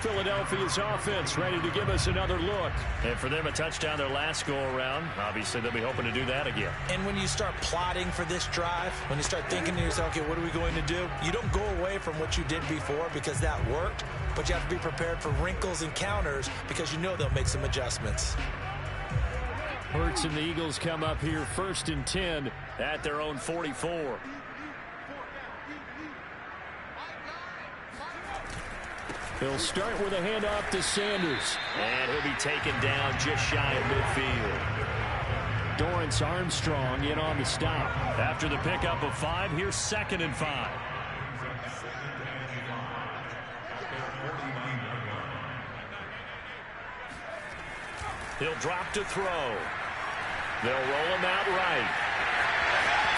Philadelphia's offense ready to give us another look. And for them, a touchdown their last go-around. Obviously, they'll be hoping to do that again. And when you start plotting for this drive, when you start thinking to yourself, okay, what are we going to do? You don't go away from what you did before because that worked, but you have to be prepared for wrinkles and counters because you know they'll make some adjustments. Hurts and the Eagles come up here 1st and 10 at their own 44. He'll start with a handoff to Sanders. And he'll be taken down just shy of midfield. Dorrance Armstrong in on the stop. After the pickup of 5, here's 2nd and 5. He'll drop to throw. They'll roll him out right.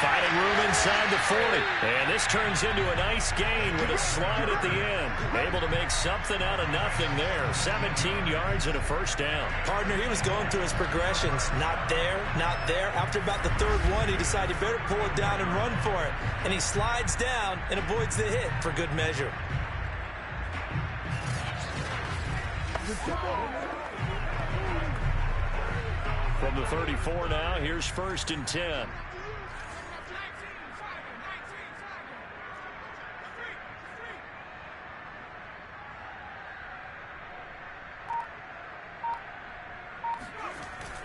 Finding room inside the 40. And this turns into a nice gain with a slide at the end. Able to make something out of nothing there. 17 yards and a 1st down. Partner, he was going through his progressions. Not there, not there. After about the 3rd one, he decided he better pull it down and run for it. And he slides down and avoids the hit for good measure. From the 34 now, here's 1st and 10.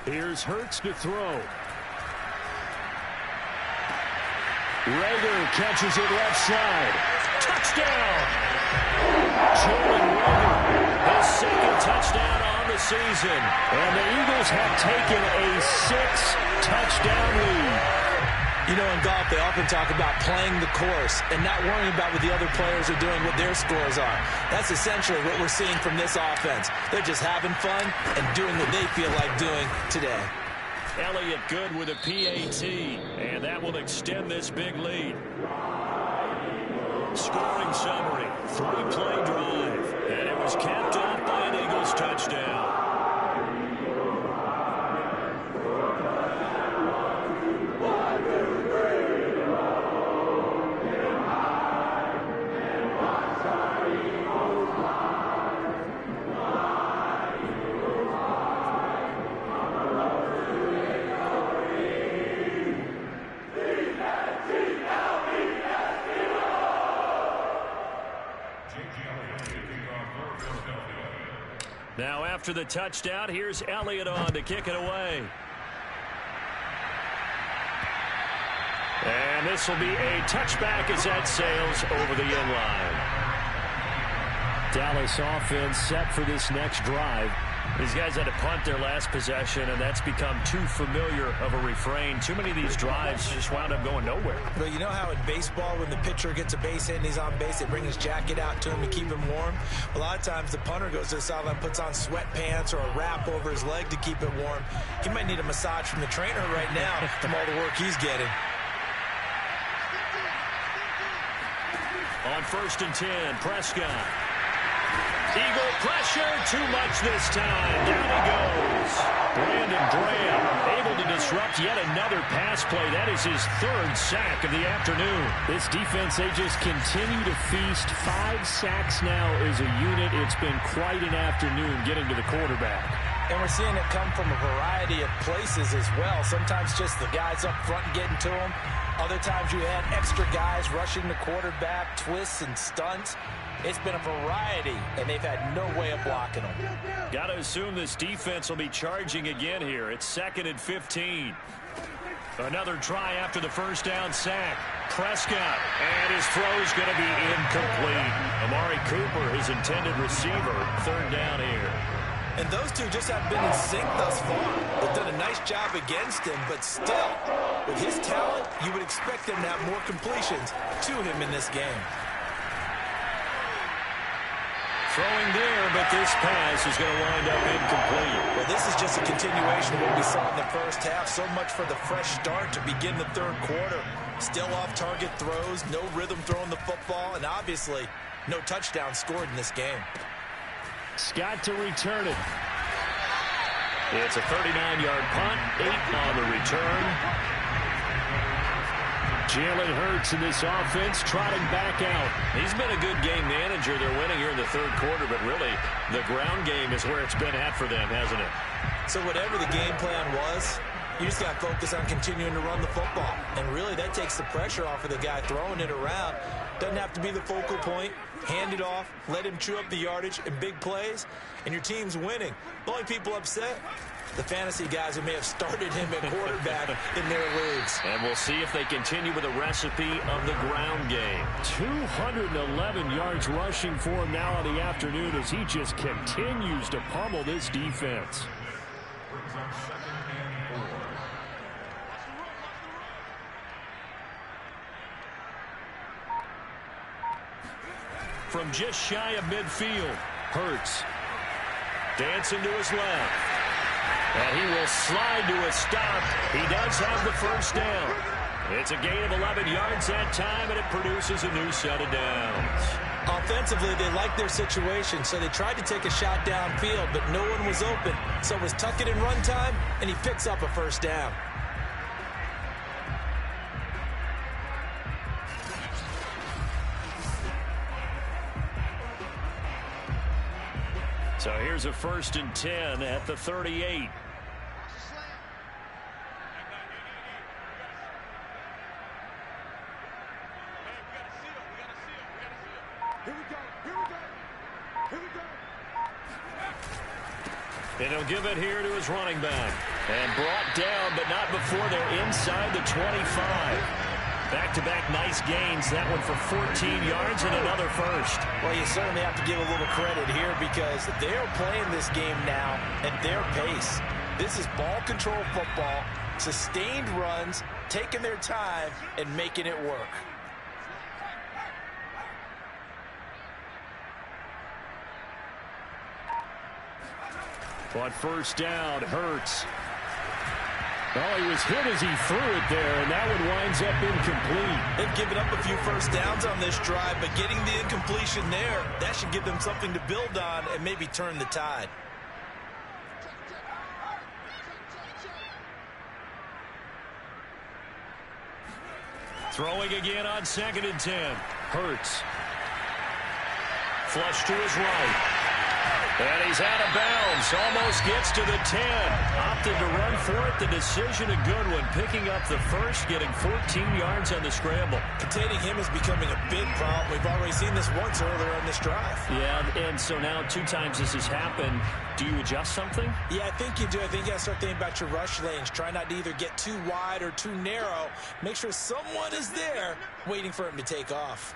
Here's Hurts to throw. Rager catches it left side. Touchdown! Jalen Rager, his 2nd touchdown on the season. And the Eagles have taken a 6-touchdown lead. You know, in golf, they often talk about playing the course and not worrying about what the other players are doing, what their scores are. That's essentially what we're seeing from this offense. They're just having fun and doing what they feel like doing today. Elliott good with a PAT, and that will extend this big lead. Scoring summary, 3-play drive, and it was capped off by an Eagles touchdown. Now after the touchdown, here's Elliott on to kick it away. And this will be a touchback as that sails over the end line. Dallas offense set for this next drive. These guys had to punt their last possession, and that's become too familiar of a refrain. Too many of these drives just wound up going nowhere. But you know how in baseball, when the pitcher gets a base hit and he's on base, they bring his jacket out to him to keep him warm? A lot of times the punter goes to the sideline, puts on sweatpants or a wrap over his leg to keep it warm. He might need a massage from the trainer right now from all the work he's getting. On 1st and 10, Prescott. Eagle pressure, too much this time. Down he goes. Brandon Graham able to disrupt yet another pass play. That is his 3rd sack of the afternoon. This defense, they just continue to feast. 5 sacks now as a unit. It's been quite an afternoon getting to the quarterback. And we're seeing it come from a variety of places as well. Sometimes just the guys up front getting to him. Other times you had extra guys rushing the quarterback, twists and stunts. It's been a variety, and they've had no way of blocking them. Got to assume this defense will be charging again here. It's 2nd and 15. Another try after the first down sack. Prescott, and his throw's going to be incomplete. Amari Cooper, his intended receiver, 3rd down here. And those two just have been in sync thus far. They've done a nice job against him, but still, with his talent, you would expect them to have more completions to him in this game. Throwing there, but this pass is going to wind up incomplete. Well, this is just a continuation of what we saw in the first half. So much for the fresh start to begin the 3rd quarter. Still off-target throws, no rhythm throwing the football, and obviously no touchdown scored in this game. Scott to return it. It's a 39-yard punt, 8 on the return. Jalen Hurts in this offense trotting back out. He's been a good game manager. They're winning here in the 3rd quarter, but really the ground game is where it's been at for them, hasn't it? So whatever the game plan was, you just got to focus on continuing to run the football. And really that takes the pressure off of the guy throwing it around. Doesn't have to be the focal point. Hand it off, let him chew up the yardage in big plays, and your team's winning. The only people upset, the fantasy guys who may have started him at quarterback in their leagues. And we'll see if they continue with the recipe of the ground game. 211 yards rushing for him now on the afternoon as he just continues to pummel this defense. From just shy of midfield, Hurts dancing to his left. And he will slide to a stop. He does have the first down. It's a gain of 11 yards that time, and it produces a new set of downs. Offensively, they liked their situation, so they tried to take a shot downfield, but no one was open. So it was tuck it in run time, and he picks up a first down. So here's a 1st and 10 at the 38. And he'll give it here to his running back. And brought down, but not before they're inside the 25. Back-to-back nice gains. That one for 14 yards and another first. Well, you certainly have to give a little credit here because they're playing this game now at their pace. This is ball control football, sustained runs, taking their time, and making it work. On 1st down, Hurts. Well, he was hit as he threw it there, and that one winds up incomplete. They've given up a few first downs on this drive, but getting the incompletion there, that should give them something to build on and maybe turn the tide. Throwing again on 2nd and 10. Hurts. Flush to his right. And he's out of bounds. Almost gets to the 10. Opted to run for it. The decision a good one. Picking up the first, getting 14 yards on the scramble. Containing him is becoming a big problem. We've already seen this once earlier on this drive. Yeah, and so now 2 times this has happened. Do you adjust something? Yeah, I think you do. I think you got to start thinking about your rush lanes. Try not to either get too wide or too narrow. Make sure someone is there waiting for him to take off.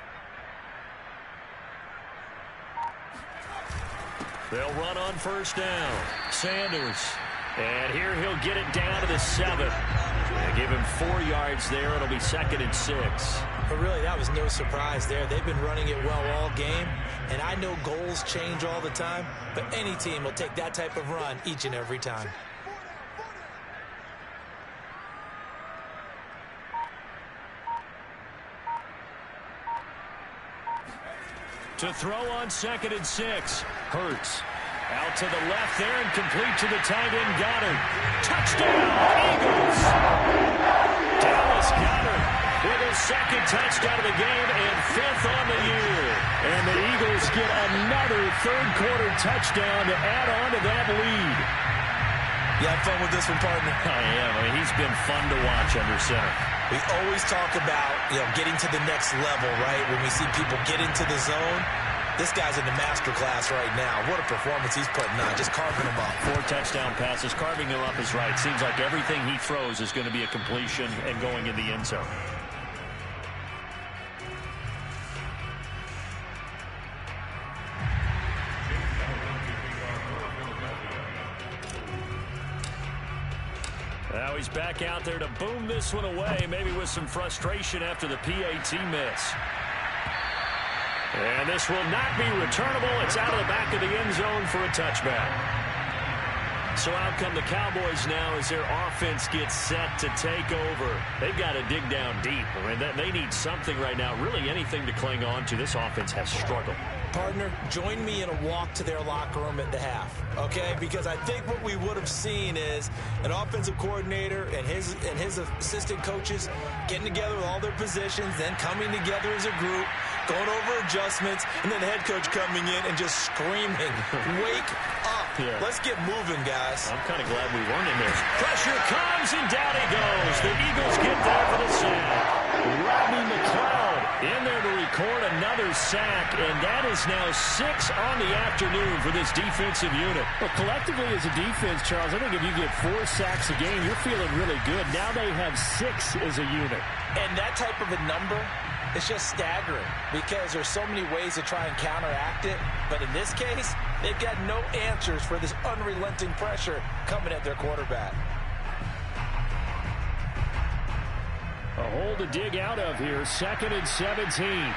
They'll run on first down. Sanders. And here he'll get it down to the 7. They give him 4 yards there. It'll be 2nd and 6. But really, that was no surprise there. They've been running it well all game. And I know goals change all the time, but any team will take that type of run each and every time. To throw on 2nd and 6. Hurts. Out to the left there and complete to the tight end Goddard. Touchdown, Eagles! Dallas Goddard with his 2nd touchdown of the game and 5th on the year. And the Eagles get another third-quarter touchdown to add on to that lead. You have fun with this one, partner? I am. I mean, he's been fun to watch under center. We always talk about, getting to the next level, right? When we see people get into the zone, this guy's in the master class right now. What a performance he's putting on, just carving them up. 4 touchdown passes, carving them up is right. Seems like everything he throws is going to be a completion and going in the end zone. Now he's back out there to boom this one away, maybe with some frustration after the PAT miss. And this will not be returnable. It's out of the back of the end zone for a touchback. So out come the Cowboys now as their offense gets set to take over. They've got to dig down deep. I mean, they need something right now, really anything to cling on to. This offense has struggled. Partner, join me in a walk to their locker room at the half, okay? Because I think what we would have seen is an offensive coordinator and his assistant coaches getting together with all their positions, then coming together as a group, going over adjustments, and then the head coach coming in and just screaming, wake up. Yeah. Let's get moving, guys. I'm kind of glad we weren't in there. Pressure comes, and down he goes. The Eagles get there for the sack. Rodney McLeod in there to record another sack, and that is now 6 on the afternoon for this defensive unit. Well, collectively as a defense, Charles, I think if you get 4 sacks a game, you're feeling really good. Now they have 6 as a unit. And that type of a number, it's just staggering because there's so many ways to try and counteract it. But in this case, they've got no answers for this unrelenting pressure coming at their quarterback. A hole to dig out of here. 2nd and 17.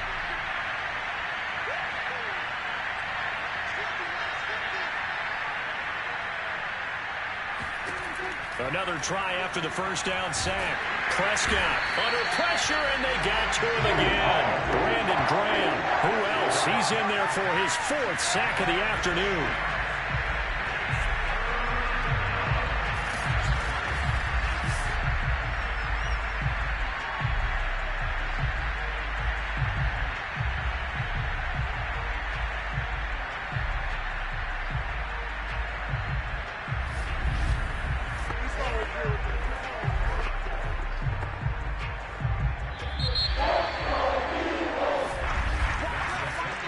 Another try after the first down sack. Prescott under pressure, and they got to him again. Brandon Graham. Who else? He's in there for his 4th sack of the afternoon.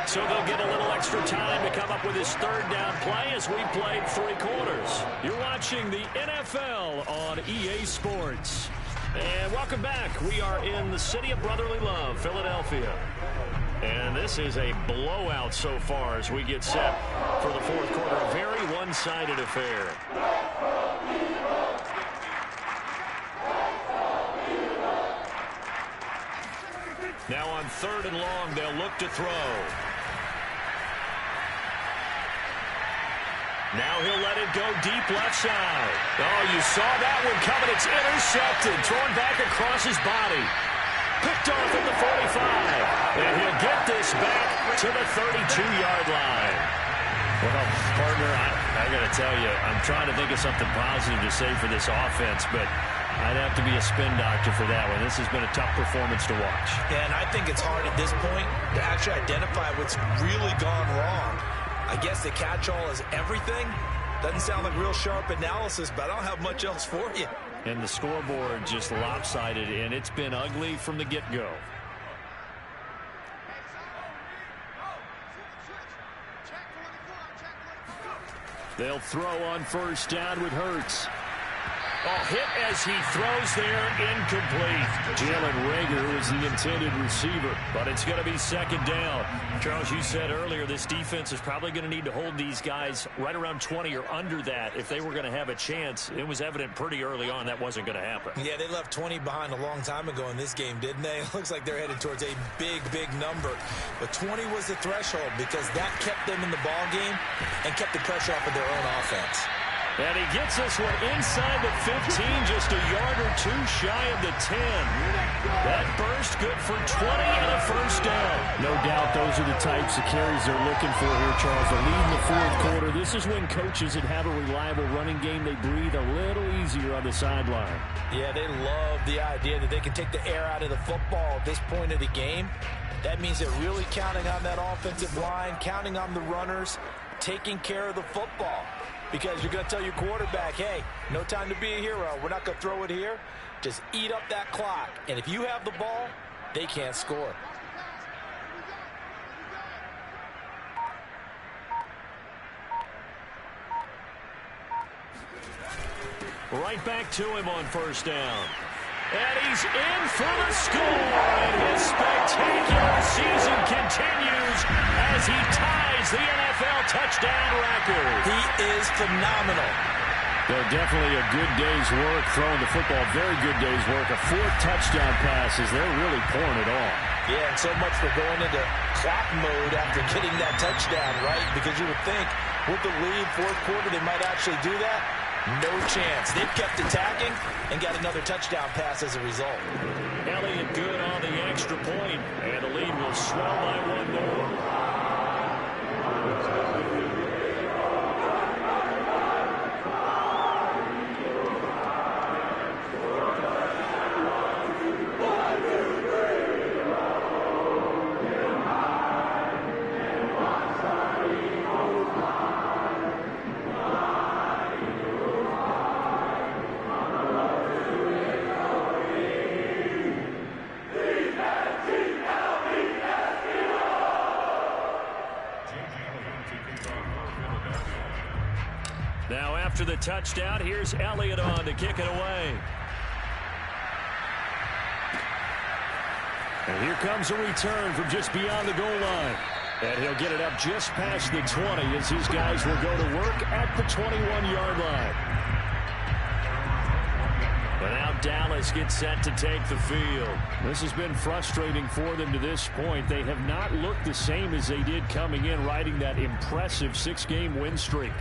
So they'll get a little extra time to come up with his 3rd down play as we played 3 quarters. You're watching the NFL on EA Sports. And welcome back. We are in the city of brotherly love, Philadelphia. And this is a blowout so far as we get set for the 4th quarter. A very one-sided affair. Now on 3rd and long, they'll look to throw. Now he'll let it go deep left side. Oh, you saw that one coming. It's intercepted. Thrown back across his body. Picked off at the 45. And he'll get this back to the 32-yard line. Well, partner, I got to tell you, I'm trying to think of something positive to say for this offense, but I'd have to be a spin doctor for that one. This has been a tough performance to watch. Yeah, and I think it's hard at this point to actually identify what's really gone wrong. I guess the catch-all is everything. Doesn't sound like real sharp analysis, but I don't have much else for you. And the scoreboard just lopsided, and it's been ugly from the get-go. They'll throw on first down with Hurts. Oh, hit as he throws there, incomplete. Jalen Reagor was the intended receiver, but it's going to be second down. Charles, you said earlier this defense is probably going to need to hold these guys right around 20 or under that if they were going to have a chance. It was evident pretty early on that wasn't going to happen. Yeah, they left 20 behind a long time ago in this game, didn't they? It looks like they're headed towards a big, big number. But 20 was the threshold because that kept them in the ball game and kept the pressure off of their own offense. And he gets this one inside the 15, just a yard or two shy of the 10. That burst good for 20 and a first down. No doubt those are the types of carries they're looking for here, Charles. The lead in the fourth quarter. This is when coaches that have a reliable running game, they breathe a little easier on the sideline. Yeah, they love the idea that they can take the air out of the football at this point of the game. That means they're really counting on that offensive line, counting on the runners, taking care of the football. Because you're going to tell your quarterback, hey, no time to be a hero. We're not going to throw it here. Just eat up that clock. And if you have the ball, they can't score. Right back to him on first down. And he's in for the score. And his spectacular season continues as he ties the NFL touchdown record. He is phenomenal. Definitely a good day's work throwing the football. Very good day's work. A fourth touchdown passes. They're really pouring it on. Yeah, and so much for going into clock mode after getting that touchdown, right? Because you would think with the lead, fourth quarter, they might actually do that. No chance. They've kept attacking and got another touchdown pass as a result. Elliott good on the extra point, and the lead will swell by one more. Now after the touchdown, here's Elliott on to kick it away. And here comes a return from just beyond the goal line. And he'll get it up just past the 20 as these guys will go to work at the 21-yard line. But now Dallas gets set to take the field. This has been frustrating for them to this point. They have not looked the same as they did coming in, riding that impressive 6-game win streak.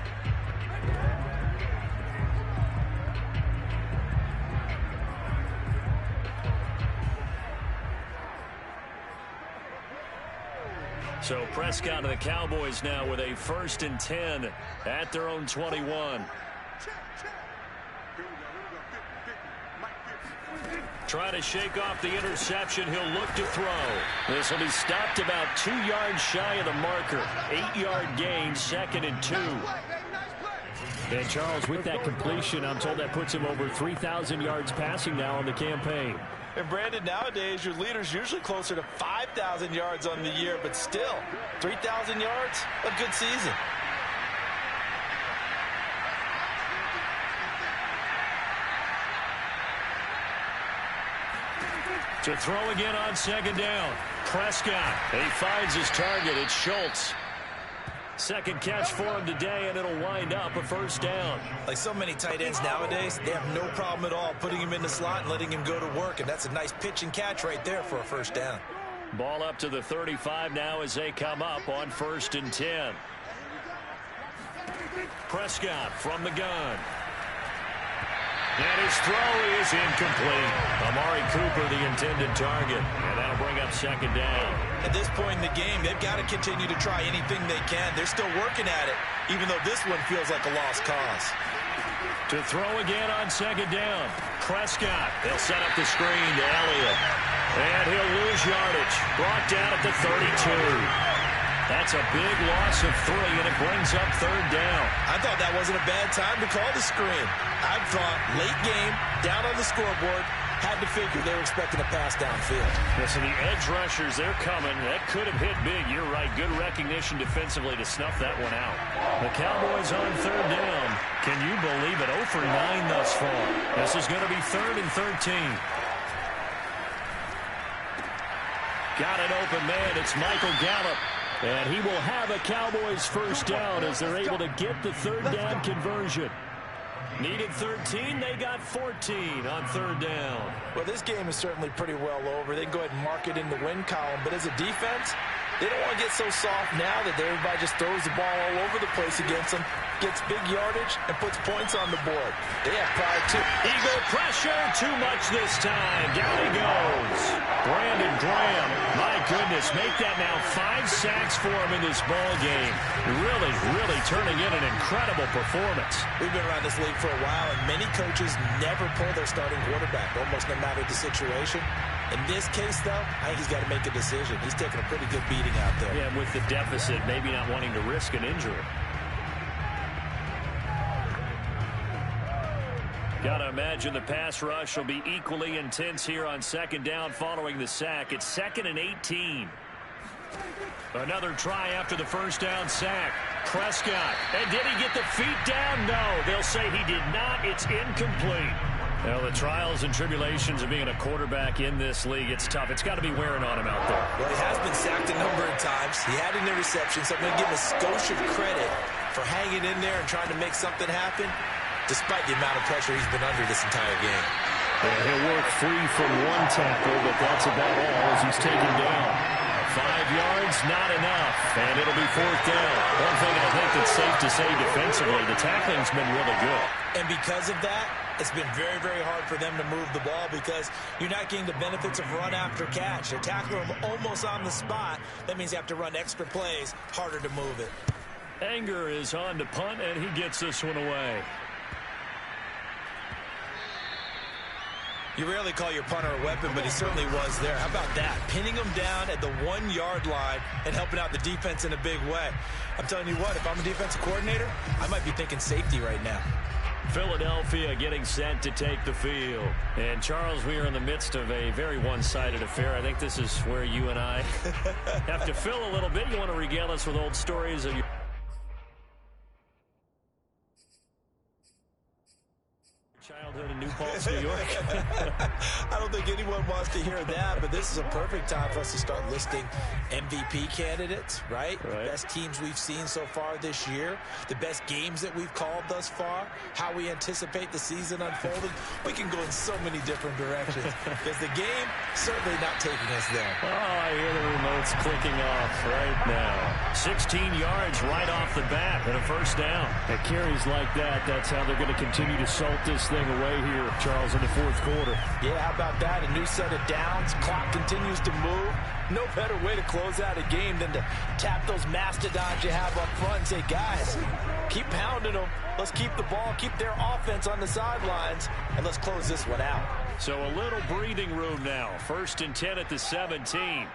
So Prescott and the Cowboys now with a 1st and 10 at their own 21. Trying to shake off the interception. He'll look to throw. This will be stopped about 2 yards shy of the marker. 8-yard gain, 2nd and 2. And Charles, with that completion, I'm told that puts him over 3,000 yards passing now on the campaign. And Brandon, nowadays your leader's usually closer to 5,000 yards on the year, but still, 3,000 yards, a good season. To throw again on 2nd down. Prescott, he finds his target. It's Schultz. 2nd catch for him today, and it'll wind up a 1st down. Like so many tight ends nowadays, they have no problem at all putting him in the slot and letting him go to work, and that's a nice pitch and catch right there for a 1st down. Ball up to the 35 now as they come up on 1st and 10. Prescott from the gun. And his throw is incomplete. Amari Cooper, the intended target. And that'll bring up 2nd down. At this point in the game, they've got to continue to try anything they can. They're still working at it, even though this one feels like a lost cause. To throw again on 2nd down. Prescott. They'll set up the screen to Elliott. And he'll lose yardage. Brought down at the 32. That's a big loss of 3, and it brings up 3rd down. I thought that wasn't a bad time to call the screen. I thought late game, down on the scoreboard, Had to figure they were expecting a pass downfield. Yeah, so the edge rushers, they're coming. That could have hit big. You're right. Good recognition defensively to snuff that one out. The Cowboys on third down. Can you believe it? 0 for 9 thus far. This is going to be 3rd and 13. Got an open man. It's Michael Gallup. And he will have a Cowboys first down as they're able to get the third down conversion. Needed 13, they got 14 on third down. Well, this game is certainly pretty well over. They can go ahead and mark it in the win column, but as a defense, they don't want to get so soft now that everybody just throws the ball all over the place against them, gets big yardage, and puts points on the board. They have pride, too. Eagle pressure, too much this time. Down he goes. Brandon Graham, my goodness, make that now 5 sacks for him in this ball game. Really, really turning in an incredible performance. We've been around this league for a while, and many coaches never pull their starting quarterback, almost no matter the situation. In this case, though, I think he's got to make a decision. He's taking a pretty good beating out there. Yeah, with the deficit, maybe not wanting to risk an injury. Got to imagine the pass rush will be equally intense here on second down following the sack. It's 2nd and 18. Another try after the first down sack. Prescott. And did he get the feet down? No. They'll say he did not. It's incomplete. Well, the trials and tribulations of being a quarterback in this league, it's tough. It's got to be wearing on him out there. Well, he has been sacked a number of times. He had an interception, so I'm going to give him a skosh of credit for hanging in there and trying to make something happen, despite the amount of pressure he's been under this entire game. And he'll work free from one tackle, but that's about all as he's taken down. 5 yards, not enough, and it'll be 4th down. One thing I think that's safe to say defensively, the tackling's been really good. And because of that, it's been very, very hard for them to move the ball because you're not getting the benefits of run after catch. They tackle him almost on the spot. That means you have to run extra plays, harder to move it. Anger is on to punt, and he gets this one away. You rarely call your punter a weapon, but he certainly was there. How about that? Pinning him down at the 1-yard line and helping out the defense in a big way. I'm telling you what, if I'm a defensive coordinator, I might be thinking safety right now. Philadelphia getting set to take the field. And, Charles, we are in the midst of a very one-sided affair. I think this is where you and I have to fill a little bit. You want to regale us with old stories of your childhood in New Paltz, New York? I don't think anyone wants to hear that, but this is a perfect time for us to start listing MVP candidates, right? The best teams we've seen so far this year, the best games that we've called thus far, how we anticipate the season unfolding. We can go in so many different directions because the game certainly not taking us there. Oh, I hear the remotes clicking off right now. 16 yards right off the bat and a first down. At carries like that, that's how they're going to continue to salt this thing away here, Charles, in the 4th quarter. Yeah, how about that? A new set of downs. Clock continues to move. No better way to close out a game than to tap those mastodons you have up front and say, guys, keep pounding them. Let's keep the ball, keep their offense on the sidelines, and let's close this one out. So a little breathing room now. 1st and 10 at the 17.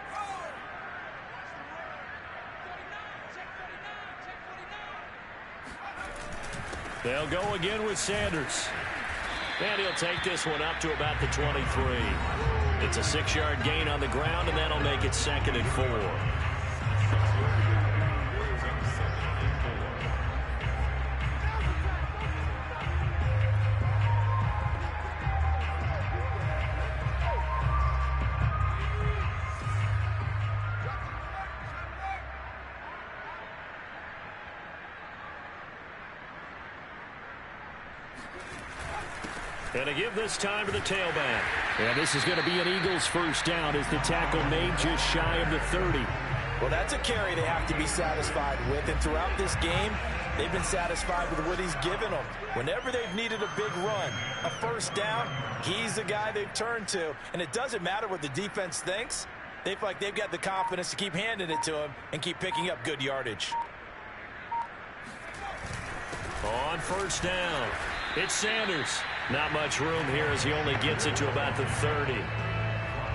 They'll go again with Sanders. And he'll take this one up to about the 23. It's a 6-yard gain on the ground, and that'll make it 2nd and 4. And to give this time to the tailback. Yeah, this is going to be an Eagles first down as the tackle made just shy of the 30. Well, that's a carry they have to be satisfied with. And throughout this game, they've been satisfied with what he's given them. Whenever they've needed a big run, a first down, he's the guy they've turned to. And it doesn't matter what the defense thinks. They feel like they've got the confidence to keep handing it to him and keep picking up good yardage. On first down, it's Sanders. Not much room here as he only gets it to about the 30.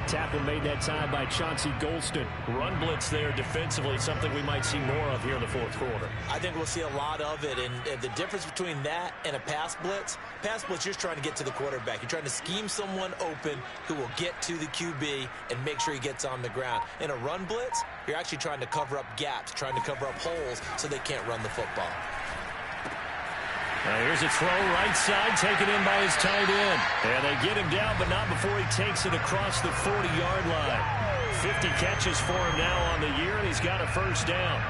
Tackle made that time by Chauncey Golston. Run blitz there defensively, something we might see more of here in the fourth quarter. I think we'll see a lot of it, and the difference between that and a pass blitz, you're just trying to get to the quarterback. You're trying to scheme someone open who will get to the QB and make sure he gets on the ground. In a run blitz, you're actually trying to cover up gaps, trying to cover up holes so they can't run the football. Now here's a throw right side taken in by his tight end. And they get him down, but not before he takes it across the 40-yard line. 50 catches for him now on the year, and he's got a first down.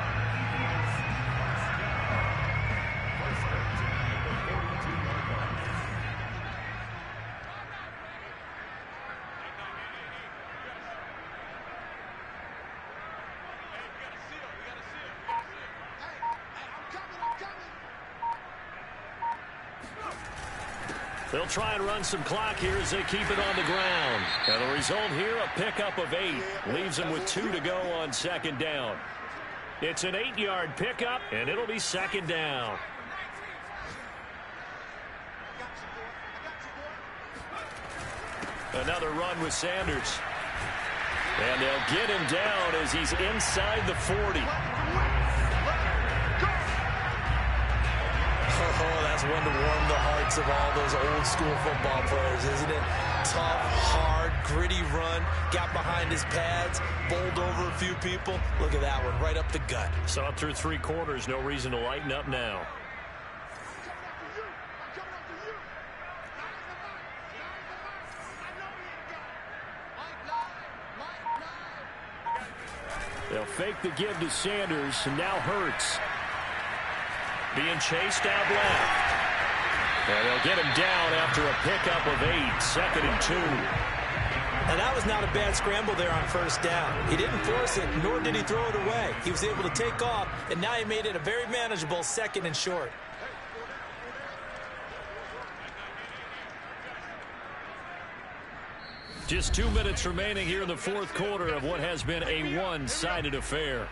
They'll try and run some clock here as they keep it on the ground. And the result here, a pickup of 8. Leaves them with 2 to go on second down. It's an 8-yard pickup, and it'll be second down. Another run with Sanders. And they'll get him down as he's inside the 40. Oh, that's one to warm the hearts of all those old school football players, isn't it? Tough, hard, gritty run. Got behind his pads, bowled over a few people. Look at that one, right up the gut. Saw it through 3 quarters. No reason to lighten up now. They'll fake the give to Sanders, and now Hurts. Being chased out left. And they'll get him down after a pickup of 8, second and 2. And that was not a bad scramble there on first down. He didn't force it, nor did he throw it away. He was able to take off, and now he made it a very manageable second and short. Just 2 minutes remaining here in the fourth quarter of what has been a one-sided affair.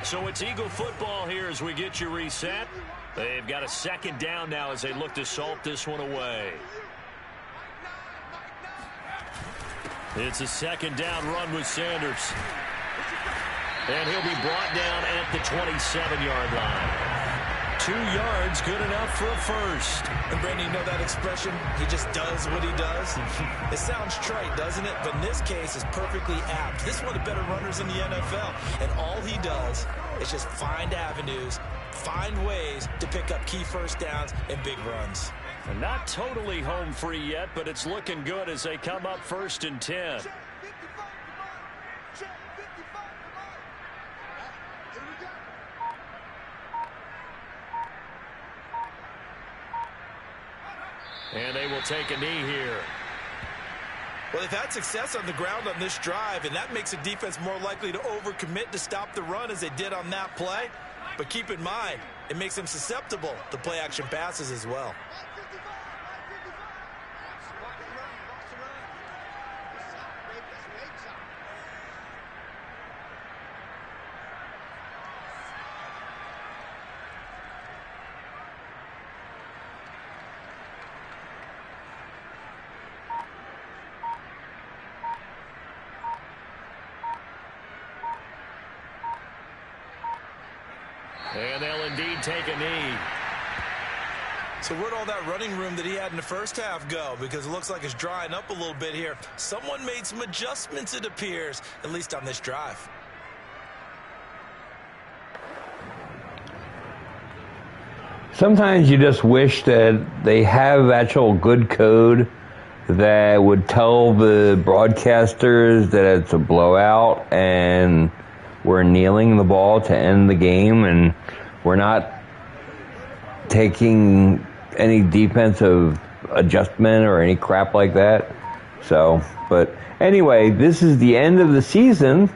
So it's Eagle football here as we get you reset. They've got a second down now as they look to salt this one away. It's a second down run with Sanders. And he'll be brought down at the 27-yard line. 2 yards, good enough for a first. And Brandon, you know that expression? He just does what he does. It sounds trite, doesn't it? But in this case, it's perfectly apt. This is one of the better runners in the NFL. And all he does is just find avenues, find ways to pick up key first downs and big runs. And not totally home free yet, but it's looking good as they come up 1st and 10. And they will take a knee here. Well, they've had success on the ground on this drive, and that makes the defense more likely to overcommit to stop the run as they did on that play. But keep in mind, it makes them susceptible to play-action passes as well. And they'll indeed take a knee. So where'd all that running room that he had in the first half go? Because it looks like it's drying up a little bit here. Someone made some adjustments, it appears, at least on this drive. Sometimes you just wish that they have actual good code that would tell the broadcasters that it's a blowout and we're kneeling the ball to end the game and we're not taking any defensive adjustment or any crap like that. So, but anyway, this is the end of the season,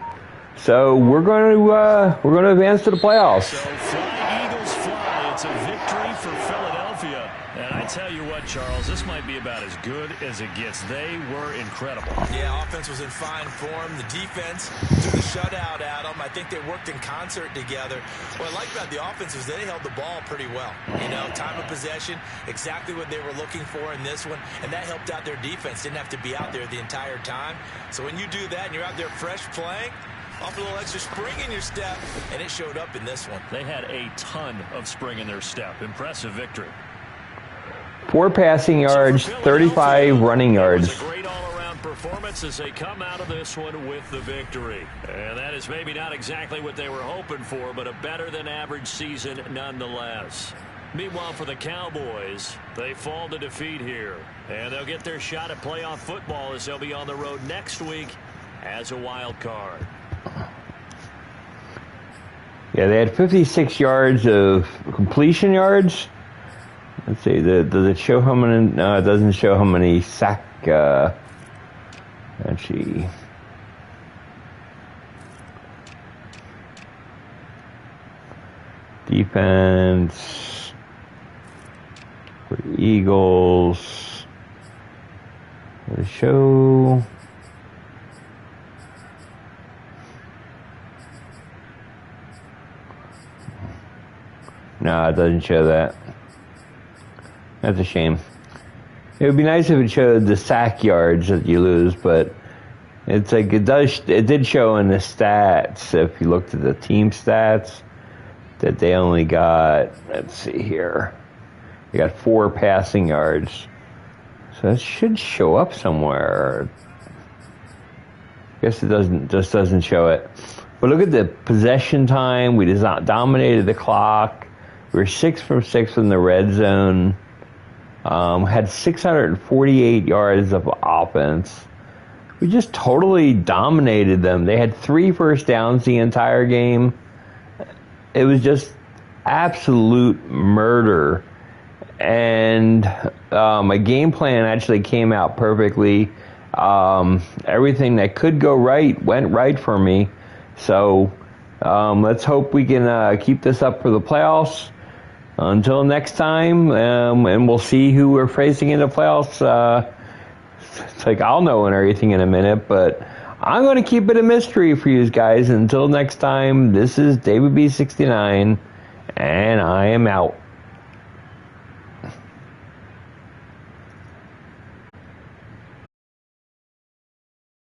so we're going to advance to the playoffs. So fly, Eagles fly. It's a victory for Philadelphia. And I tell you what, Charles, this might be about as good good as it gets. They were incredible. Yeah, offense was in fine form. The defense threw the shutout at them. I think they worked in concert together. What I like about the offense is they held the ball pretty well. You know, time of possession, exactly what they were looking for in this one, and that helped out their defense. Didn't have to be out there the entire time. So when you do that and you're out there fresh playing, off a little extra spring in your step, and it showed up in this one. They had a ton of spring in their step. Impressive victory. 4 passing yards, 35 running yards. It was a great all-around performance as they come out of this one with the victory. And that is maybe not exactly what they were hoping for, but a better-than-average season nonetheless. Meanwhile, for the Cowboys, they fall to defeat here. And they'll get their shot at playoff football as they'll be on the road next week as a wild card. Yeah, they had 56 yards of completion yards. Let's see, does it show how many? No, it doesn't show how many sack. Let's see. Defense for the Eagles. Does it show? No, it doesn't show that. That's a shame. It would be nice if it showed the sack yards that you lose, but it's like it did show in the stats, if you looked at the team stats, that they only got, let's see here, they got 4 passing yards. So it should show up somewhere. I guess it doesn't show it. But look at the possession time. We just dominated the clock. We were 6 from 6 in the red zone. Had 648 yards of offense. We just totally dominated them. They had 3 first downs the entire game. It was just absolute murder. And my game plan actually came out perfectly. Everything that could go right went right for me. So let's hope we can keep this up for the playoffs. Until next time, and we'll see who we're facing in the playoffs. It's like I'll know and everything in a minute, but I'm going to keep it a mystery for you guys. Until next time, this is David B69, and I am out.